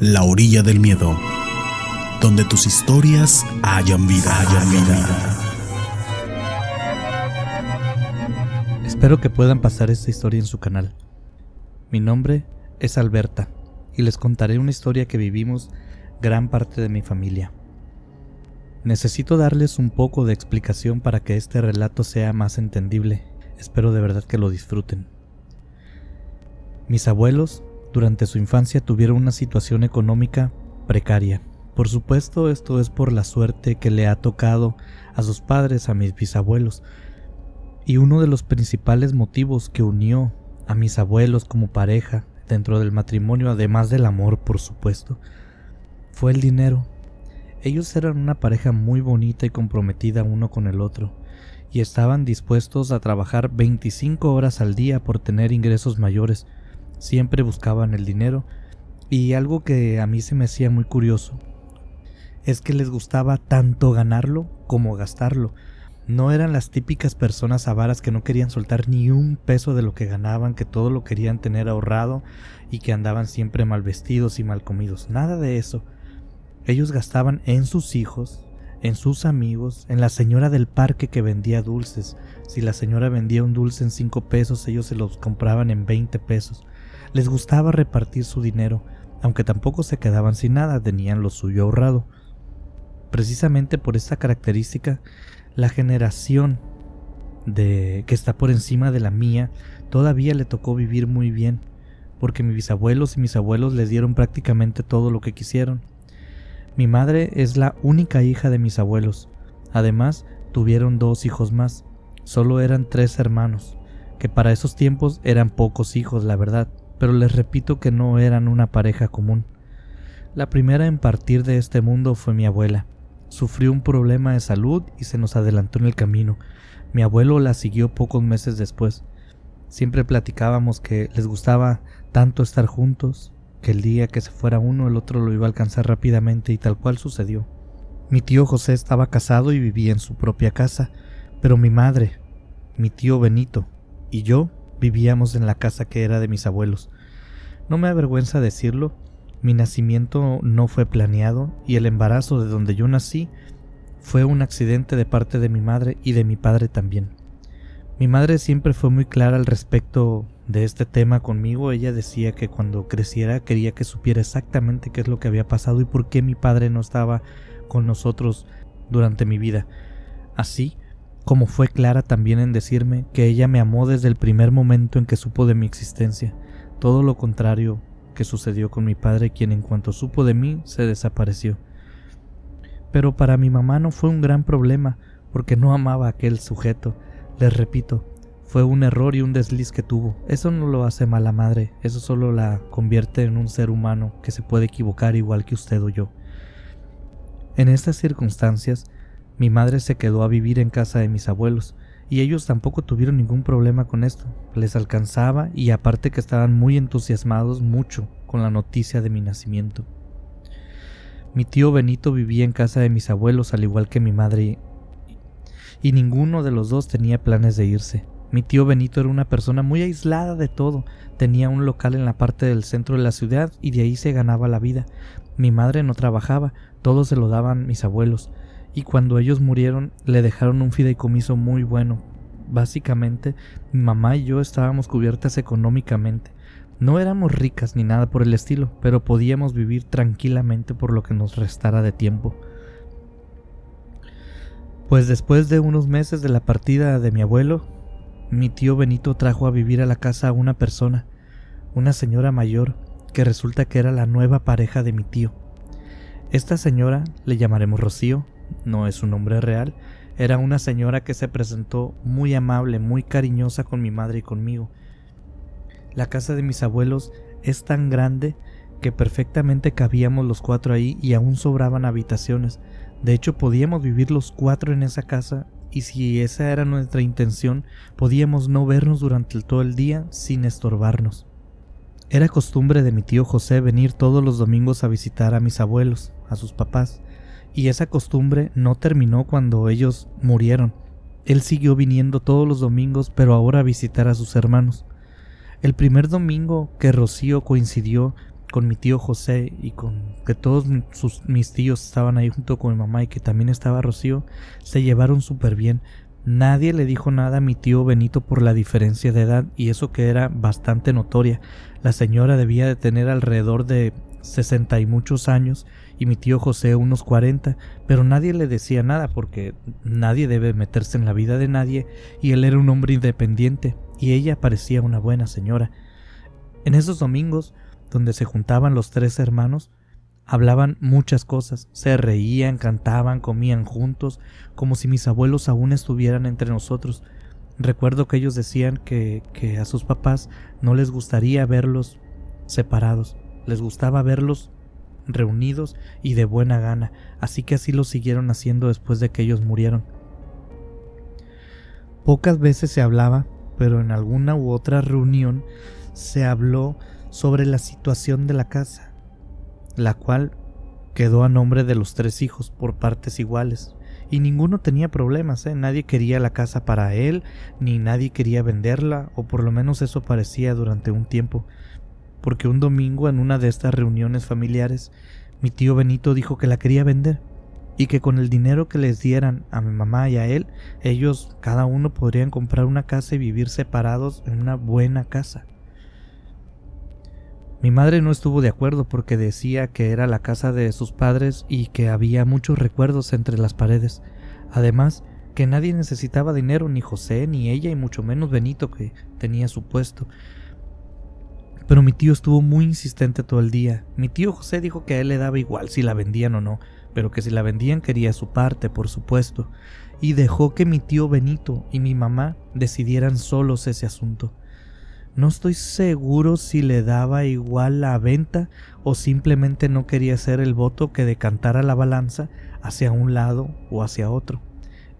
La orilla del miedo, donde tus historias hayan vida. Espero que puedan pasar esta historia en su canal. Mi nombre es Alberta y les contaré una historia que vivimos gran parte de mi familia. Necesito darles un poco de explicación para que este relato sea más entendible. Espero de verdad que lo disfruten. Mis abuelos, durante su infancia, tuvieron una situación económica precaria. Por supuesto, esto es por la suerte que le ha tocado a sus padres, a mis bisabuelos. Y uno de los principales motivos que unió a mis abuelos como pareja dentro del matrimonio, además del amor, por supuesto, fue el dinero. Ellos eran una pareja muy bonita y comprometida uno con el otro, y estaban dispuestos a trabajar 25 horas al día por tener ingresos mayores. Siempre buscaban el dinero, y algo que a mí se me hacía muy curioso es que les gustaba tanto ganarlo como gastarlo. No eran las típicas personas avaras que no querían soltar ni un peso de lo que ganaban, que todo lo querían tener ahorrado y que andaban siempre mal vestidos y mal comidos. Nada de eso. Ellos gastaban en sus hijos, en sus amigos, en la señora del parque que vendía dulces. Si la señora vendía un dulce en 5 pesos, ellos se los compraban en 20 pesos. Les gustaba repartir su dinero, aunque tampoco se quedaban sin nada, tenían lo suyo ahorrado. Precisamente por esta característica, la generación que está por encima de la mía todavía le tocó vivir muy bien, porque mis bisabuelos y mis abuelos les dieron prácticamente todo lo que quisieron. Mi madre es la única hija de mis abuelos. Además, tuvieron 2 hijos más. Solo eran 3 hermanos, que para esos tiempos eran pocos hijos, la verdad, pero les repito que no eran una pareja común. La primera en partir de este mundo fue mi abuela. Sufrió un problema de salud y se nos adelantó en el camino. Mi abuelo la siguió pocos meses después. Siempre platicábamos que les gustaba tanto estar juntos, que el día que se fuera uno, el otro lo iba a alcanzar rápidamente, y tal cual sucedió. Mi tío José estaba casado y vivía en su propia casa, pero mi madre, mi tío Benito y yo vivíamos en la casa que era de mis abuelos. No me avergüenza decirlo, mi nacimiento no fue planeado y el embarazo de donde yo nací fue un accidente de parte de mi madre y de mi padre también. Mi madre siempre fue muy clara al respecto de este tema conmigo. Ella decía que cuando creciera quería que supiera exactamente qué es lo que había pasado y por qué mi padre no estaba con nosotros durante mi vida. Así como fue clara también en decirme que ella me amó desde el primer momento en que supo de mi existencia. Todo lo contrario que sucedió con mi padre, quien en cuanto supo de mí se desapareció. Pero para mi mamá no fue un gran problema, porque no amaba a aquel sujeto. Les repito, fue un error y un desliz que tuvo. Eso no lo hace mala madre, eso solo la convierte en un ser humano que se puede equivocar igual que usted o yo. En estas circunstancias, mi madre se quedó a vivir en casa de mis abuelos, y ellos tampoco tuvieron ningún problema con esto. Les alcanzaba, y aparte que estaban muy entusiasmados mucho con la noticia de mi nacimiento. Mi tío Benito vivía en casa de mis abuelos al igual que mi madre, y ninguno de los dos tenía planes de irse. Mi tío Benito era una persona muy aislada de todo. Tenía un local en la parte del centro de la ciudad y de ahí se ganaba la vida. Mi madre no trabajaba, todo se lo daban mis abuelos, y cuando ellos murieron le dejaron un fideicomiso muy bueno. Básicamente, mi mamá y yo estábamos cubiertas económicamente. No éramos ricas ni nada por el estilo, pero podíamos vivir tranquilamente por lo que nos restara de tiempo. Pues después de unos meses de la partida de mi abuelo, mi tío Benito trajo a vivir a la casa a una persona, una señora mayor, que resulta que era la nueva pareja de mi tío. Esta señora, le llamaremos Rocío, no es su nombre real, era una señora que se presentó muy amable, muy cariñosa con mi madre y conmigo. La casa de mis abuelos es tan grande que perfectamente cabíamos los 4 ahí y aún sobraban habitaciones. De hecho, podíamos vivir los 4 en esa casa, y si esa era nuestra intención, podíamos no vernos durante todo el día sin estorbarnos. Era costumbre de mi tío José venir todos los domingos a visitar a mis abuelos, a sus papás, y esa costumbre no terminó cuando ellos murieron. Él siguió viniendo todos los domingos, pero ahora a visitar a sus hermanos. El primer domingo que Rocío coincidió con mi tío José y con que todos mis tíos estaban ahí junto con mi mamá y que también estaba Rocío, se llevaron súper bien. Nadie le dijo nada a mi tío Benito por la diferencia de edad, y eso que era bastante notoria. La señora debía de tener alrededor de 60 y muchos años y mi tío José unos 40, pero nadie le decía nada porque nadie debe meterse en la vida de nadie, y él era un hombre independiente y ella parecía una buena señora. En esos domingos donde se juntaban los tres hermanos, hablaban muchas cosas, se reían, cantaban, comían juntos, como si mis abuelos aún estuvieran entre nosotros. Recuerdo que ellos decían que a sus papás no les gustaría verlos separados, les gustaba verlos reunidos y de buena gana, así que así lo siguieron haciendo después de que ellos murieron. Pocas veces se hablaba, pero en alguna u otra reunión se habló sobre la situación de la casa, la cual quedó a nombre de los tres hijos por partes iguales, y ninguno tenía problemas, Nadie quería la casa para él, ni nadie quería venderla, o por lo menos eso parecía durante un tiempo, porque un domingo en una de estas reuniones familiares, mi tío Benito dijo que la quería vender, y que con el dinero que les dieran a mi mamá y a él, ellos cada uno podrían comprar una casa y vivir separados en una buena casa. Mi madre no estuvo de acuerdo porque decía que era la casa de sus padres y que había muchos recuerdos entre las paredes. Además, que nadie necesitaba dinero, ni José, ni ella, y mucho menos Benito, que tenía su puesto. Pero mi tío estuvo muy insistente todo el día. Mi tío José dijo que a él le daba igual si la vendían o no, pero que si la vendían quería su parte, por supuesto, y dejó que mi tío Benito y mi mamá decidieran solos ese asunto. No estoy seguro si le daba igual la venta o simplemente no quería ser el voto que decantara la balanza hacia un lado o hacia otro.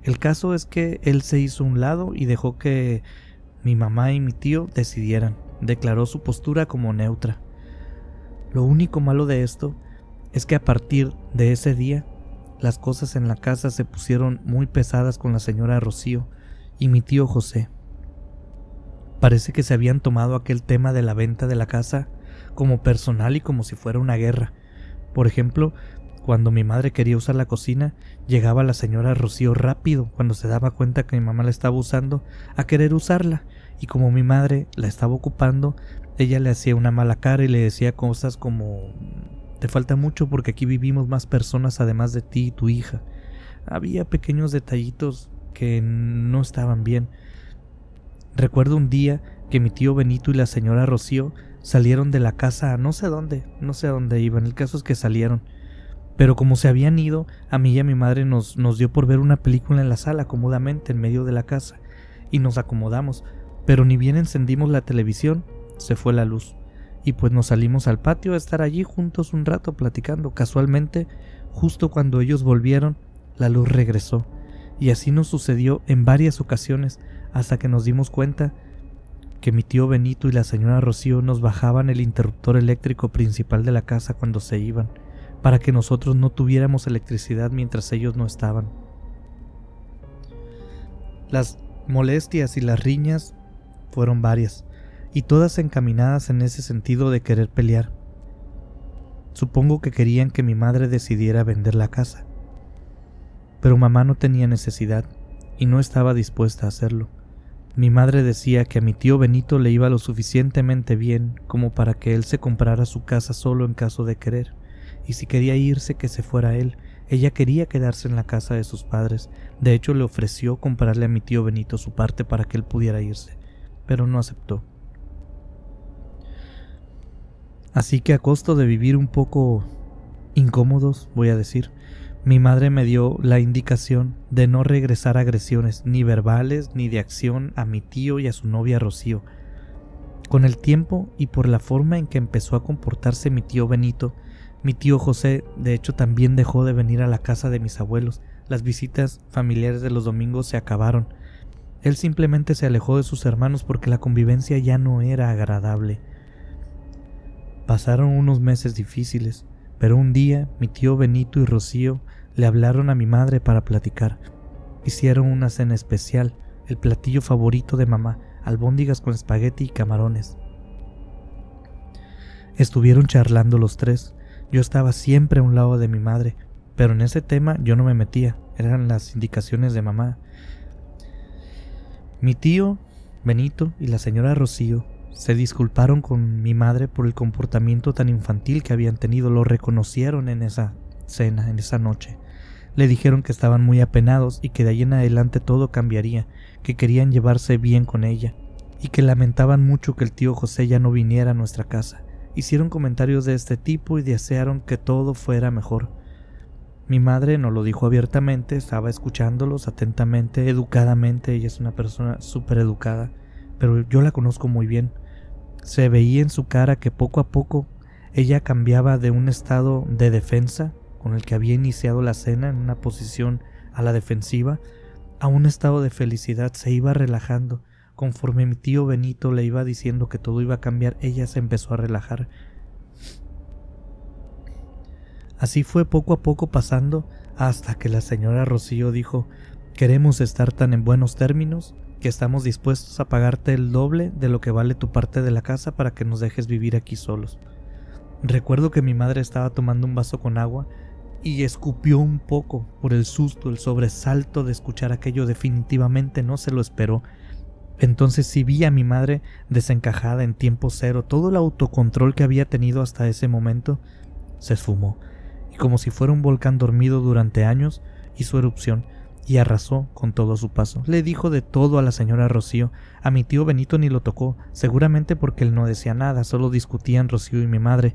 El caso es que él se hizo a un lado y dejó que mi mamá y mi tío decidieran. Declaró su postura como neutra. Lo único malo de esto es que a partir de ese día las cosas en la casa se pusieron muy pesadas con la señora Rocío y mi tío José. Parece que se habían tomado aquel tema de la venta de la casa como personal y como si fuera una guerra. Por ejemplo, cuando mi madre quería usar la cocina, llegaba la señora Rocío rápido cuando se daba cuenta que mi mamá la estaba usando a querer usarla, y como mi madre la estaba ocupando, ella le hacía una mala cara y le decía cosas como: te falta mucho porque aquí vivimos más personas además de ti y tu hija. Había pequeños detallitos que no estaban bien. Recuerdo un día que mi tío Benito y la señora Rocío salieron de la casa a no sé dónde iban, el caso es que salieron. Pero como se habían ido, a mí y a mi madre nos dio por ver una película en la sala cómodamente en medio de la casa, y nos acomodamos, pero ni bien encendimos la televisión, se fue la luz, y pues nos salimos al patio a estar allí juntos un rato platicando. Casualmente, justo cuando ellos volvieron, la luz regresó, y así nos sucedió en varias ocasiones, hasta que nos dimos cuenta que mi tío Benito y la señora Rocío nos bajaban el interruptor eléctrico principal de la casa cuando se iban, para que nosotros no tuviéramos electricidad mientras ellos no estaban. Las molestias y las riñas fueron varias, y todas encaminadas en ese sentido de querer pelear. Supongo que querían que mi madre decidiera vender la casa, pero mamá no tenía necesidad y no estaba dispuesta a hacerlo. Mi madre decía que a mi tío Benito le iba lo suficientemente bien como para que él se comprara su casa solo en caso de querer, y si quería irse, que se fuera él. Ella quería quedarse en la casa de sus padres. De hecho, le ofreció comprarle a mi tío Benito su parte para que él pudiera irse, pero no aceptó. Así que a costo de vivir un poco incómodos, voy a decir, mi madre me dio la indicación de no regresar agresiones, ni verbales ni de acción, a mi tío y a su novia Rocío. Con el tiempo y por la forma en que empezó a comportarse mi tío Benito, mi tío José de hecho también dejó de venir a la casa de mis abuelos. Las visitas familiares de los domingos se acabaron. Él simplemente se alejó de sus hermanos porque la convivencia ya no era agradable. Pasaron unos meses difíciles, pero un día mi tío Benito y Rocío le hablaron a mi madre para platicar. Hicieron una cena especial, el platillo favorito de mamá, albóndigas con espagueti y camarones. Estuvieron charlando los tres. Yo estaba siempre a un lado de mi madre, pero en ese tema yo no me metía, eran las indicaciones de mamá. Mi tío Benito y la señora Rocío se disculparon con mi madre por el comportamiento tan infantil que habían tenido. Lo reconocieron en esa cena, en esa noche. Le dijeron que estaban muy apenados y que de ahí en adelante todo cambiaría, que querían llevarse bien con ella y que lamentaban mucho que el tío José ya no viniera a nuestra casa. Hicieron comentarios de este tipo y desearon que todo fuera mejor. Mi madre no lo dijo abiertamente, estaba escuchándolos atentamente, educadamente. Ella es una persona súper educada, pero yo la conozco muy bien. Se veía en su cara que poco a poco ella cambiaba de un estado de defensa, con el que había iniciado la cena en una posición a la defensiva, a un estado de felicidad. Se iba relajando. Conforme mi tío Benito le iba diciendo que todo iba a cambiar, ella se empezó a relajar. Así fue poco a poco pasando hasta que la señora Rocío dijo: queremos estar tan en buenos términos que estamos dispuestos a pagarte el doble de lo que vale tu parte de la casa para que nos dejes vivir aquí solos. Recuerdo que mi madre estaba tomando un vaso con agua y escupió un poco por el susto, el sobresalto de escuchar aquello. Definitivamente no se lo esperó. Entonces sí vi a mi madre desencajada en tiempo cero. Todo el autocontrol que había tenido hasta ese momento se esfumó, y como si fuera un volcán dormido durante años, hizo erupción y arrasó con todo a su paso. Le dijo de todo a la señora Rocío. A mi tío Benito ni lo tocó, seguramente porque él no decía nada, solo discutían Rocío y mi madre.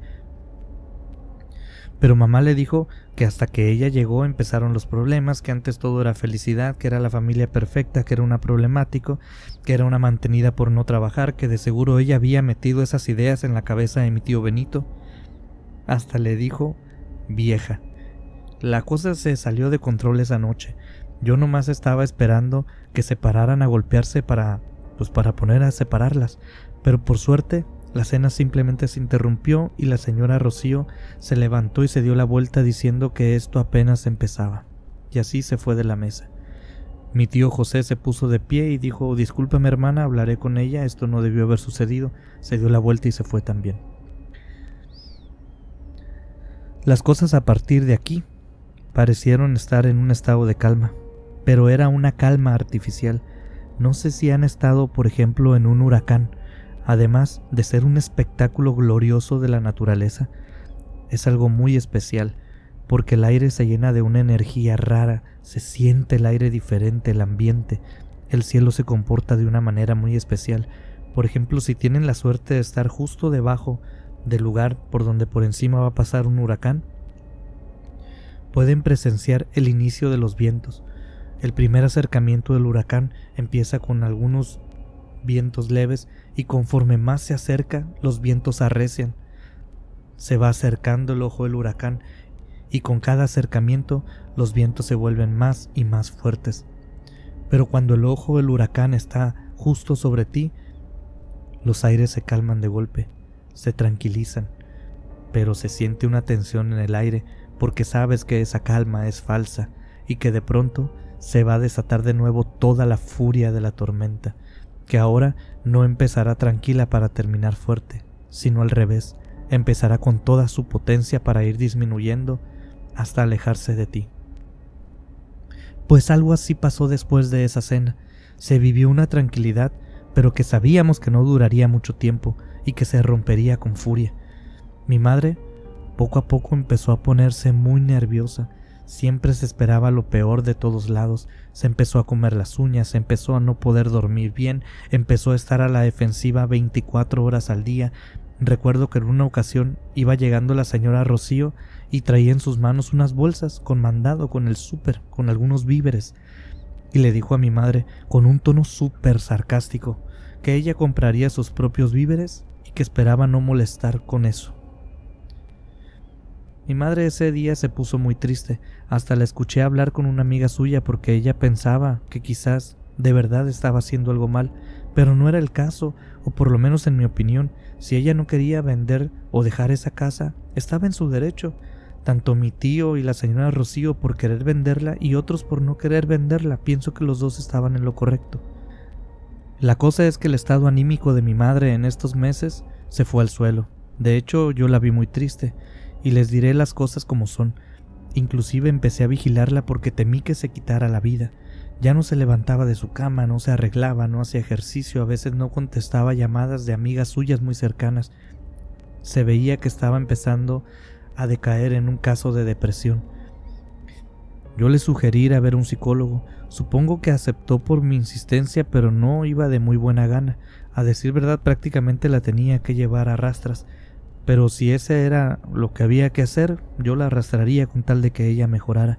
Pero mamá le dijo que hasta que ella llegó empezaron los problemas, que antes todo era felicidad, que era la familia perfecta, que era una problemático, que era una mantenida por no trabajar, que de seguro ella había metido esas ideas en la cabeza de mi tío Benito. Hasta le dijo vieja. La cosa se salió de control esa noche. Yo nomás estaba esperando que se pararan a golpearse para poner a separarlas, pero por suerte la cena simplemente se interrumpió y la señora Rocío se levantó y se dio la vuelta diciendo que esto apenas empezaba, y así se fue de la mesa. Mi tío José se puso de pie y dijo: discúlpame hermana, hablaré con ella, esto no debió haber sucedido. Se dio la vuelta y se fue también. Las cosas a partir de aquí parecieron estar en un estado de calma, pero era una calma artificial. No sé si han estado, por ejemplo, en un huracán. Además de ser un espectáculo glorioso de la naturaleza, es algo muy especial, porque el aire se llena de una energía rara, se siente el aire diferente, el ambiente, el cielo se comporta de una manera muy especial. Por ejemplo, si tienen la suerte de estar justo debajo del lugar por donde por encima va a pasar un huracán, pueden presenciar el inicio de los vientos. El primer acercamiento del huracán empieza con algunos vientos leves y conforme más se acerca, los vientos arrecian. Se va acercando el ojo del huracán y con cada acercamiento los vientos se vuelven más y más fuertes. Pero cuando el ojo del huracán está justo sobre ti, los aires se calman de golpe, se tranquilizan, pero se siente una tensión en el aire porque sabes que esa calma es falsa y que de pronto se va a desatar de nuevo toda la furia de la tormenta, que ahora no empezará tranquila para terminar fuerte, sino al revés, empezará con toda su potencia para ir disminuyendo hasta alejarse de ti. Pues algo así pasó después de esa cena. Se vivió una tranquilidad, pero que sabíamos que no duraría mucho tiempo y que se rompería con furia. Mi madre poco a poco empezó a ponerse muy nerviosa. Siempre se esperaba lo peor de todos lados. Se empezó a comer las uñas, se empezó a no poder dormir bien, empezó a estar a la defensiva 24 horas al día. Recuerdo que en una ocasión iba llegando la señora Rocío y traía en sus manos unas bolsas con mandado, con el súper, con algunos víveres, y le dijo a mi madre con un tono súper sarcástico que ella compraría sus propios víveres y que esperaba no molestar con eso. Mi madre ese día se puso muy triste, hasta la escuché hablar con una amiga suya porque ella pensaba que quizás de verdad estaba haciendo algo mal, pero no era el caso, o por lo menos en mi opinión. Si ella no quería vender o dejar esa casa, estaba en su derecho, tanto mi tío y la señora Rocío por querer venderla y otros por no querer venderla. Pienso que los dos estaban en lo correcto. La cosa es que el estado anímico de mi madre en estos meses se fue al suelo. De hecho, yo la vi muy triste, y les diré las cosas como son. Inclusive empecé a vigilarla porque temí que se quitara la vida. Ya no se levantaba de su cama, no se arreglaba, no hacía ejercicio, a veces no contestaba llamadas de amigas suyas muy cercanas. Se veía que estaba empezando a decaer en un caso de depresión. Yo le sugerí ir a ver un psicólogo. Supongo que aceptó por mi insistencia, pero no iba de muy buena gana. A decir verdad, prácticamente la tenía que llevar a rastras. Pero si ese era lo que había que hacer, yo la arrastraría con tal de que ella mejorara.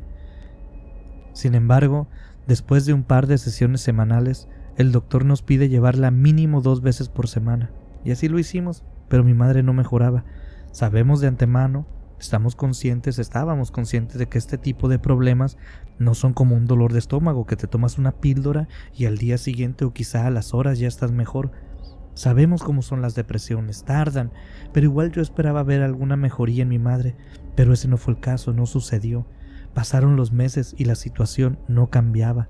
Sin embargo, después de un par de sesiones semanales, el doctor nos pide llevarla mínimo 2 veces por semana. Y así lo hicimos, pero mi madre no mejoraba. Sabemos de antemano, estábamos conscientes de que este tipo de problemas no son como un dolor de estómago, que te tomas una píldora y al día siguiente o quizá a las horas ya estás mejor. Sabemos cómo son las depresiones, tardan, pero igual yo esperaba ver alguna mejoría en mi madre, pero ese no fue el caso, no sucedió. Pasaron los meses y la situación no cambiaba.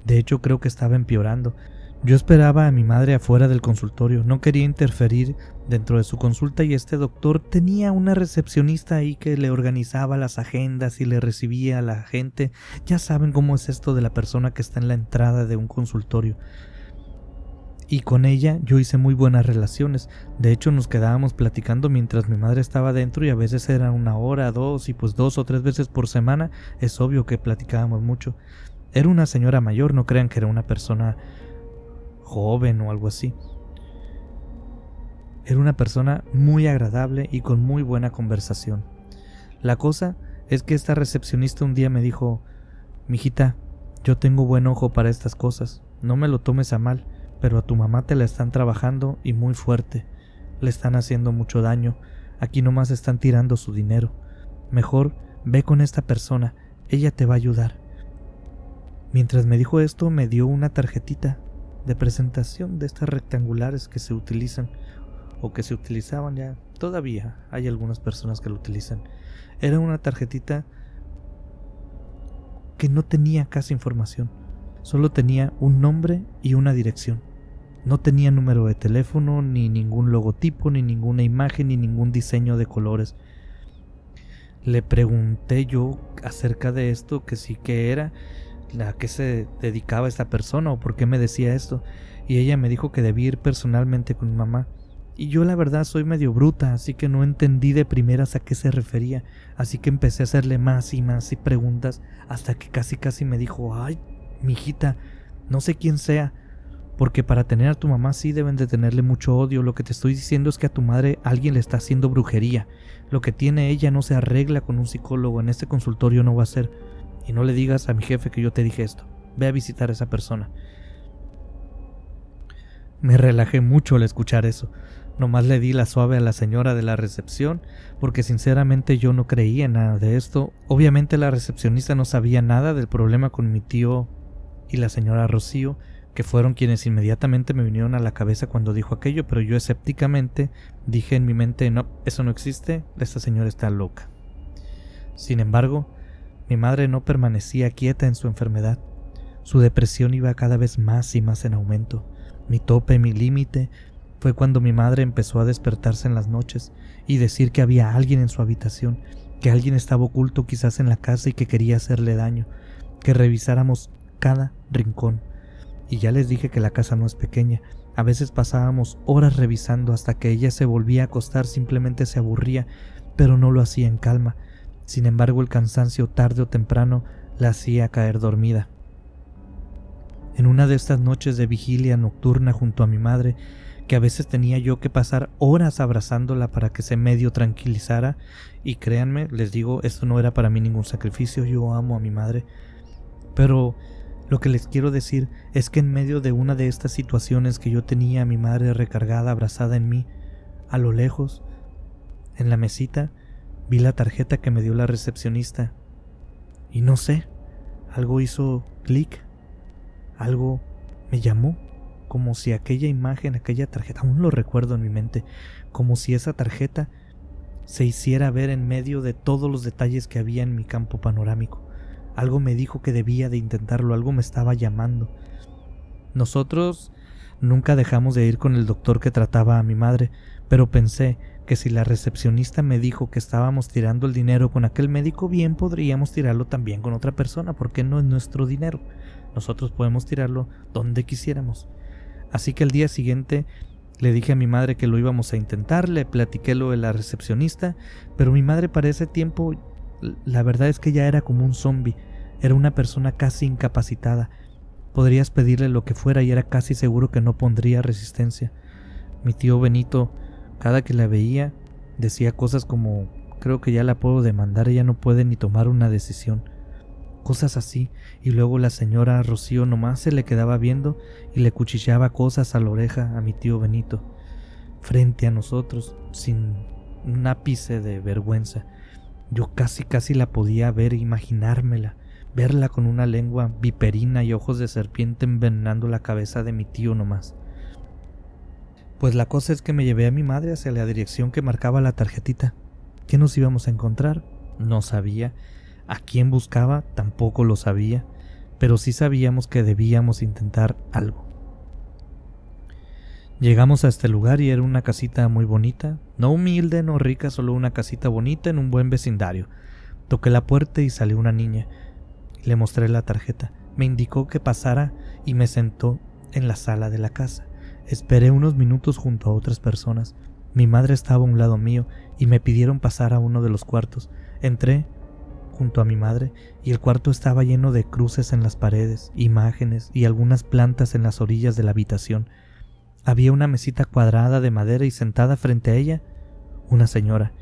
De hecho, creo que estaba empeorando. Yo esperaba a mi madre afuera del consultorio, no quería interferir dentro de su consulta y este doctor tenía una recepcionista ahí que le organizaba las agendas y le recibía a la gente. Ya saben cómo es esto de la persona que está en la entrada de un consultorio. Y con ella yo hice muy buenas relaciones. De hecho, nos quedábamos platicando mientras mi madre estaba dentro y a veces era 1 hora, 2 y pues 2 o 3 veces por semana. Es obvio que platicábamos mucho. Era una señora mayor, no crean que era una persona joven o algo así. Era una persona muy agradable y con muy buena conversación. La cosa es que esta recepcionista un día me dijo: mijita, yo tengo buen ojo para estas cosas, no me lo tomes a mal, pero a tu mamá te la están trabajando y muy fuerte, le están haciendo mucho daño, aquí nomás están tirando su dinero, mejor ve con esta persona, ella te va a ayudar. Mientras me dijo esto me dio una tarjetita de presentación de estas rectangulares que se utilizan o que se utilizaban ya, todavía hay algunas personas que lo utilizan. Era una tarjetita que no tenía casi información, solo tenía un nombre y una dirección. No tenía número de teléfono, ni ningún logotipo, ni ninguna imagen, ni ningún diseño de colores. Le pregunté yo acerca de esto, que sí que era, a qué se dedicaba esta persona o por qué me decía esto, y ella me dijo que debía ir personalmente con mi mamá. Y yo la verdad soy medio bruta, así que no entendí de primeras a qué se refería, así que empecé a hacerle más y preguntas, hasta que casi me dijo: ay, mijita, no sé quién sea, porque para tener a tu mamá sí deben de tenerle mucho odio. Lo que te estoy diciendo es que a tu madre alguien le está haciendo brujería. Lo que tiene ella no se arregla con un psicólogo, en este consultorio no va a ser. Y no le digas a mi jefe que yo te dije esto. Ve a visitar a esa persona. Me relajé mucho al escuchar eso. Nomás le di la suave a la señora de la recepción, porque sinceramente yo no creía en nada de esto. Obviamente la recepcionista no sabía nada del problema con mi tío y la señora Rocío, que fueron quienes inmediatamente me vinieron a la cabeza cuando dijo aquello, pero yo escépticamente dije en mi mente: no, eso no existe, esta señora está loca. Sin embargo, mi madre no permanecía quieta en su enfermedad. Su depresión iba cada vez más y más en aumento. Mi tope, mi límite, fue cuando mi madre empezó a despertarse en las noches y decir que había alguien en su habitación, que alguien estaba oculto quizás en la casa y que quería hacerle daño, que revisáramos cada rincón. Y ya les dije que la casa no es pequeña. A veces pasábamos horas revisando hasta que ella se volvía a acostar, simplemente se aburría, pero no lo hacía en calma. Sin embargo, el cansancio tarde o temprano la hacía caer dormida. En una de estas noches de vigilia nocturna junto a mi madre, que a veces tenía yo que pasar horas abrazándola para que se medio tranquilizara, y créanme, les digo, esto no era para mí ningún sacrificio, yo amo a mi madre, pero lo que les quiero decir es que en medio de una de estas situaciones que yo tenía a mi madre recargada, abrazada en mí, a lo lejos, en la mesita, vi la tarjeta que me dio la recepcionista. Y no sé, algo hizo clic, algo me llamó, como si aquella imagen, aquella tarjeta, aún lo recuerdo en mi mente, como si esa tarjeta se hiciera ver en medio de todos los detalles que había en mi campo panorámico. Algo me dijo que debía de intentarlo, algo me estaba llamando. Nosotros nunca dejamos de ir con el doctor que trataba a mi madre, pero pensé que si la recepcionista me dijo que estábamos tirando el dinero con aquel médico, bien podríamos tirarlo también con otra persona, porque no es nuestro dinero. Nosotros podemos tirarlo donde quisiéramos. Así que el día siguiente le dije a mi madre que lo íbamos a intentar, le platiqué lo de la recepcionista, pero mi madre para ese tiempo, la verdad es que ya era como un zombie, era una persona casi incapacitada. Podrías pedirle lo que fuera y era casi seguro que no pondría resistencia. Mi tío Benito, cada que la veía, decía cosas como: creo que ya la puedo demandar, ella no puede ni tomar una decisión. Cosas así, y luego la señora Rocío nomás se le quedaba viendo y le cuchillaba cosas a la oreja a mi tío Benito, frente a nosotros, sin un ápice de vergüenza. Yo casi la podía ver, imaginármela, verla con una lengua viperina y ojos de serpiente envenenando la cabeza de mi tío nomás. Pues la cosa es que me llevé a mi madre hacia la dirección que marcaba la tarjetita. ¿Qué nos íbamos a encontrar? No sabía. ¿A quién buscaba? Tampoco lo sabía, pero sí sabíamos que debíamos intentar algo. Llegamos a este lugar y era una casita muy bonita, no humilde, no rica, solo una casita bonita en un buen vecindario. Toqué la puerta y salió una niña. Le mostré la tarjeta. Me indicó que pasara y me sentó en la sala de la casa. Esperé unos minutos junto a otras personas. Mi madre estaba a un lado mío y me pidieron pasar a uno de los cuartos. Entré junto a mi madre y el cuarto estaba lleno de cruces en las paredes, imágenes y algunas plantas en las orillas de la habitación. Había una mesita cuadrada de madera y sentada frente a ella una señora,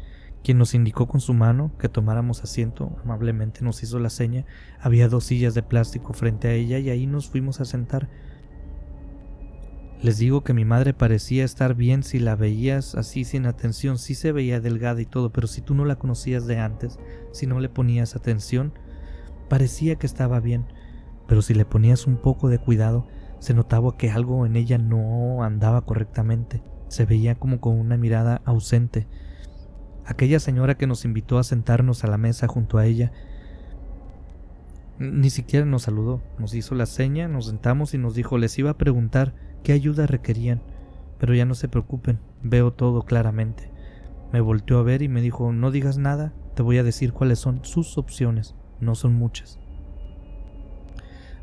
quien nos indicó con su mano que tomáramos asiento. Amablemente nos hizo la seña. Había 2 sillas de plástico frente a ella y ahí nos fuimos a sentar. Les digo que mi madre parecía estar bien si la veías así sin atención. Sí se veía delgada y todo, pero si tú no la conocías de antes, si no le ponías atención, parecía que estaba bien. Pero si le ponías un poco de cuidado, se notaba que algo en ella no andaba correctamente. Se veía como con una mirada ausente. Aquella señora que nos invitó a sentarnos a la mesa junto a ella ni siquiera nos saludó, nos hizo la seña, nos sentamos y nos dijo: les iba a preguntar qué ayuda requerían, pero ya no se preocupen, veo todo claramente. Me volteó a ver y me dijo: no digas nada, te voy a decir cuáles son sus opciones, no son muchas.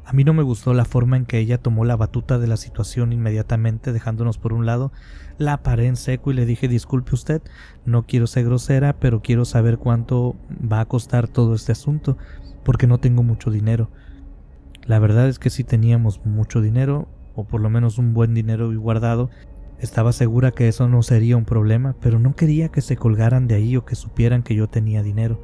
A mí no me gustó la forma en que ella tomó la batuta de la situación inmediatamente, dejándonos por un lado. La paré en seco y le dije: disculpe usted, no quiero ser grosera, pero quiero saber cuánto va a costar todo este asunto, porque no tengo mucho dinero. La verdad es que sí teníamos mucho dinero, o por lo menos un buen dinero guardado. Estaba segura que eso no sería un problema, pero no quería que se colgaran de ahí o que supieran que yo tenía dinero.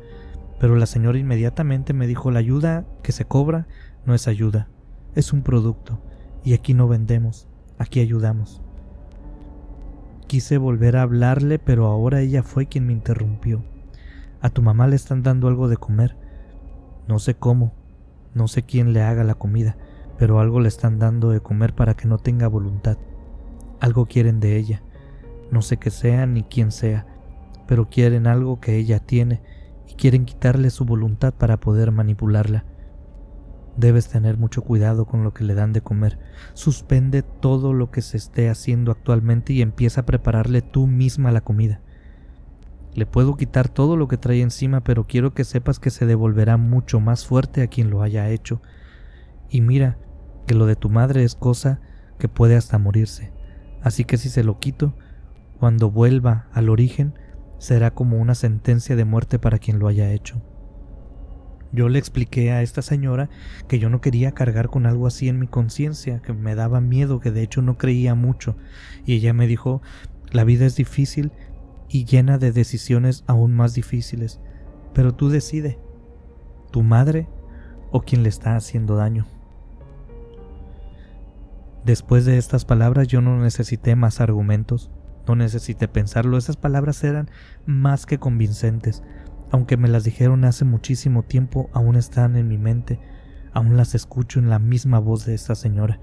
Pero la señora inmediatamente me dijo: la ayuda que se cobra no es ayuda, es un producto, y aquí no vendemos, aquí ayudamos. Quise volver a hablarle, pero ahora ella fue quien me interrumpió. A tu mamá le están dando algo de comer. No sé cómo, no sé quién le haga la comida, pero algo le están dando de comer para que no tenga voluntad. Algo quieren de ella, no sé qué sea ni quién sea, pero quieren algo que ella tiene y quieren quitarle su voluntad para poder manipularla. Debes tener mucho cuidado con lo que le dan de comer. Suspende todo lo que se esté haciendo actualmente y empieza a prepararle tú misma la comida. Le puedo quitar todo lo que trae encima, pero quiero que sepas que se devolverá mucho más fuerte a quien lo haya hecho. Y mira, que lo de tu madre es cosa que puede hasta morirse. Así que si se lo quito, cuando vuelva al origen, será como una sentencia de muerte para quien lo haya hecho. Yo le expliqué a esta señora que yo no quería cargar con algo así en mi conciencia, que me daba miedo, que de hecho no creía mucho. Y ella me dijo: la vida es difícil y llena de decisiones aún más difíciles, pero tú decide, tu madre o quien le está haciendo daño. Después de estas palabras yo no necesité más argumentos, no necesité pensarlo. Esas palabras eran más que convincentes. Aunque me las dijeron hace muchísimo tiempo, aún están en mi mente, aún las escucho en la misma voz de esta señora.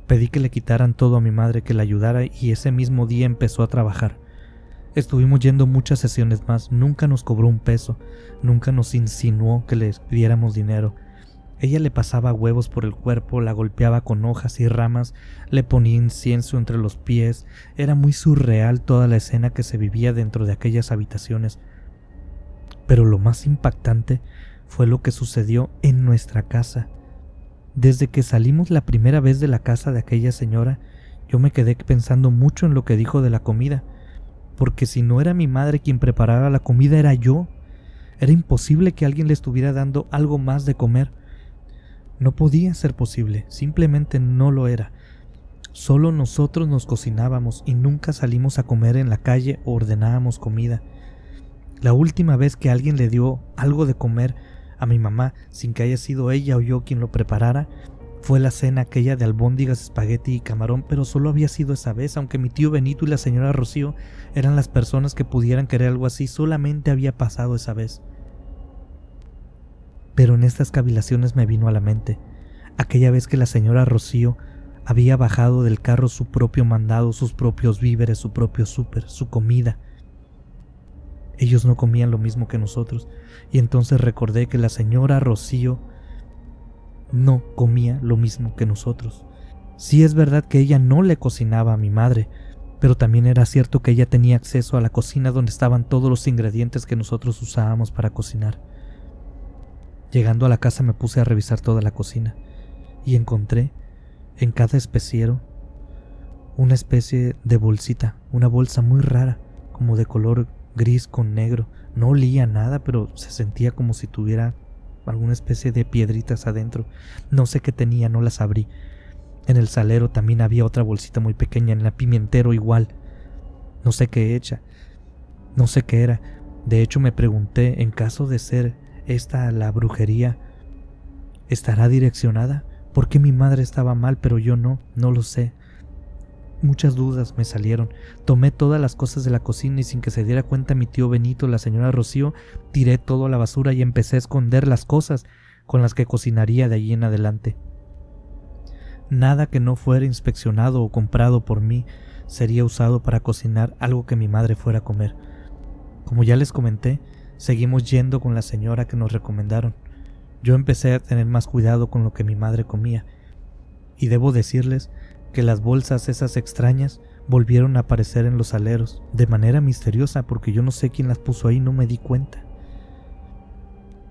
Pedí que le quitaran todo a mi madre, que la ayudara, y ese mismo día empezó a trabajar. Estuvimos yendo muchas sesiones más, nunca nos cobró un peso, nunca nos insinuó que le diéramos dinero. Ella le pasaba huevos por el cuerpo, la golpeaba con hojas y ramas, le ponía incienso entre los pies. Era muy surreal toda la escena que se vivía dentro de aquellas habitaciones. Pero lo más impactante fue lo que sucedió en nuestra casa. Desde que salimos la primera vez de la casa de aquella señora, yo me quedé pensando mucho en lo que dijo de la comida, porque si no era mi madre quien preparara la comida, era yo. Era imposible que alguien le estuviera dando algo más de comer. No podía ser posible, simplemente no lo era. Solo nosotros nos cocinábamos y nunca salimos a comer en la calle o ordenábamos comida. La última vez que alguien le dio algo de comer a mi mamá, sin que haya sido ella o yo quien lo preparara, fue la cena aquella de albóndigas, espagueti y camarón, pero solo había sido esa vez. Aunque mi tío Benito y la señora Rocío eran las personas que pudieran querer algo así, solamente había pasado esa vez. Pero en estas cavilaciones me vino a la mente aquella vez que la señora Rocío había bajado del carro su propio mandado, sus propios víveres, su propio súper, su comida. Ellos no comían lo mismo que nosotros, y entonces recordé que la señora Rocío no comía lo mismo que nosotros. Sí es verdad que ella no le cocinaba a mi madre, pero también era cierto que ella tenía acceso a la cocina donde estaban todos los ingredientes que nosotros usábamos para cocinar. Llegando a la casa me puse a revisar toda la cocina y encontré en cada especiero una especie de bolsita, una bolsa muy rara, como de color gris con negro. No olía nada, pero se sentía como si tuviera alguna especie de piedritas adentro. No sé qué tenía, no las abrí. En el salero también había otra bolsita muy pequeña, en el pimentero igual. No sé qué hecha, no sé qué era. De hecho me pregunté, en caso de ser esta la brujería, ¿estará direccionada? ¿Por qué mi madre estaba mal pero yo no? No lo sé. Muchas dudas me salieron. Tomé todas las cosas de la cocina y sin que se diera cuenta mi tío Benito, la señora Rocío, tiré todo a la basura y empecé a esconder las cosas con las que cocinaría de allí en adelante. Nada que no fuera inspeccionado o comprado por mí sería usado para cocinar algo que mi madre fuera a comer. Como ya les comenté, seguimos yendo con la señora que nos recomendaron. Yo empecé a tener más cuidado con lo que mi madre comía, y debo decirles que las bolsas esas extrañas volvieron a aparecer en los aleros, de manera misteriosa, porque yo no sé quién las puso ahí, no me di cuenta.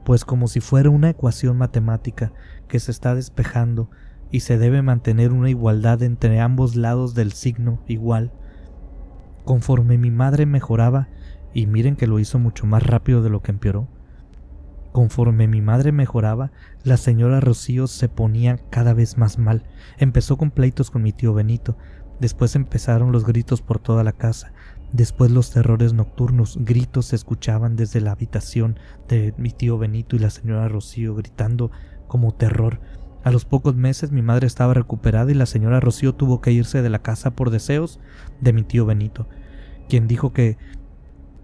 Pues como si fuera una ecuación matemática que se está despejando y se debe mantener una igualdad entre ambos lados del signo igual. Conforme mi madre mejoraba, y miren que lo hizo mucho más rápido de lo que empeoró, conforme mi madre mejoraba, la señora Rocío se ponía cada vez más mal. Empezó con pleitos con mi tío Benito, después empezaron los gritos por toda la casa, después los terrores nocturnos. Gritos se escuchaban desde la habitación de mi tío Benito y la señora Rocío, gritando como terror. A los pocos meses mi madre estaba recuperada y la señora Rocío tuvo que irse de la casa por deseos de mi tío Benito, quien dijo que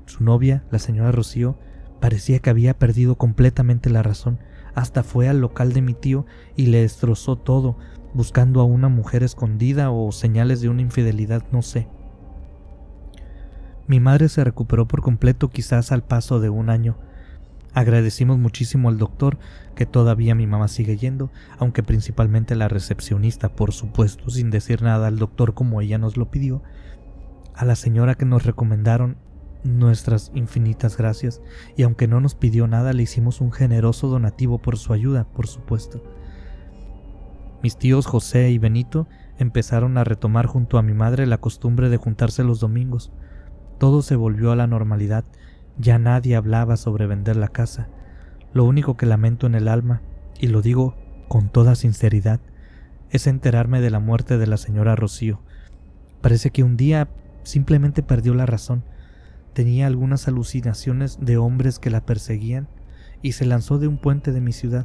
su novia, la señora Rocío, parecía que había perdido completamente la razón. Hasta fue al local de mi tío y le destrozó todo, buscando a una mujer escondida o señales de una infidelidad, no sé. Mi madre se recuperó por completo, quizás al paso de un año. Agradecimos muchísimo al doctor, que todavía mi mamá sigue yendo, aunque principalmente la recepcionista, por supuesto, sin decir nada al doctor como ella nos lo pidió. A la señora que nos recomendaron, nuestras infinitas gracias, y aunque no nos pidió nada, le hicimos un generoso donativo por su ayuda, por supuesto. Mis tíos José y Benito empezaron a retomar junto a mi madre la costumbre de juntarse los domingos. Todo se volvió a la normalidad, ya nadie hablaba sobre vender la casa. Lo único que lamento en el alma, y lo digo con toda sinceridad, es enterarme de la muerte de la señora Rocío. Parece que un día simplemente perdió la razón. Tenía algunas alucinaciones de hombres que la perseguían y se lanzó de un puente de mi ciudad.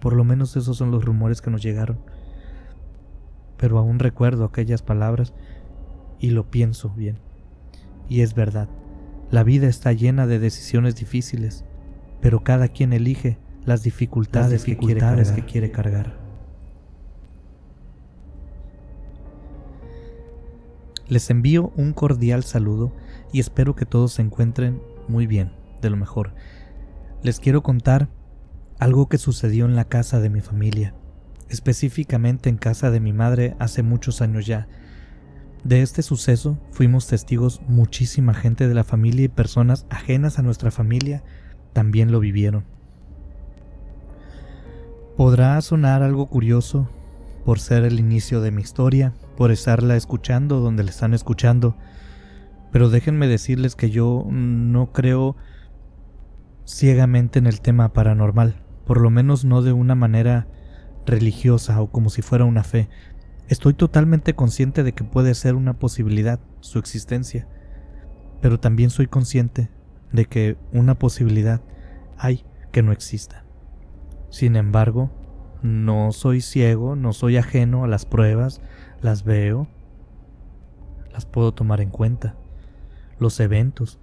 Por lo menos esos son los rumores que nos llegaron. Pero aún recuerdo aquellas palabras y lo pienso bien. Y es verdad, la vida está llena de decisiones difíciles, pero cada quien elige las dificultades que quiere cargar. Les envío un cordial saludo y espero que todos se encuentren muy bien, de lo mejor. Les quiero contar algo que sucedió en la casa de mi familia, específicamente en casa de mi madre hace muchos años ya. De este suceso fuimos testigos muchísima gente de la familia y personas ajenas a nuestra familia también lo vivieron. Podrá sonar algo curioso por ser el inicio de mi historia, por estarla escuchando donde la están escuchando, pero déjenme decirles que yo no creo ciegamente en el tema paranormal, por lo menos no de una manera religiosa o como si fuera una fe. Estoy totalmente consciente de que puede ser una posibilidad su existencia, pero también soy consciente de que una posibilidad hay que no exista. Sin embargo, no soy ciego, no soy ajeno a las pruebas, las veo, las puedo tomar en cuenta, los eventos,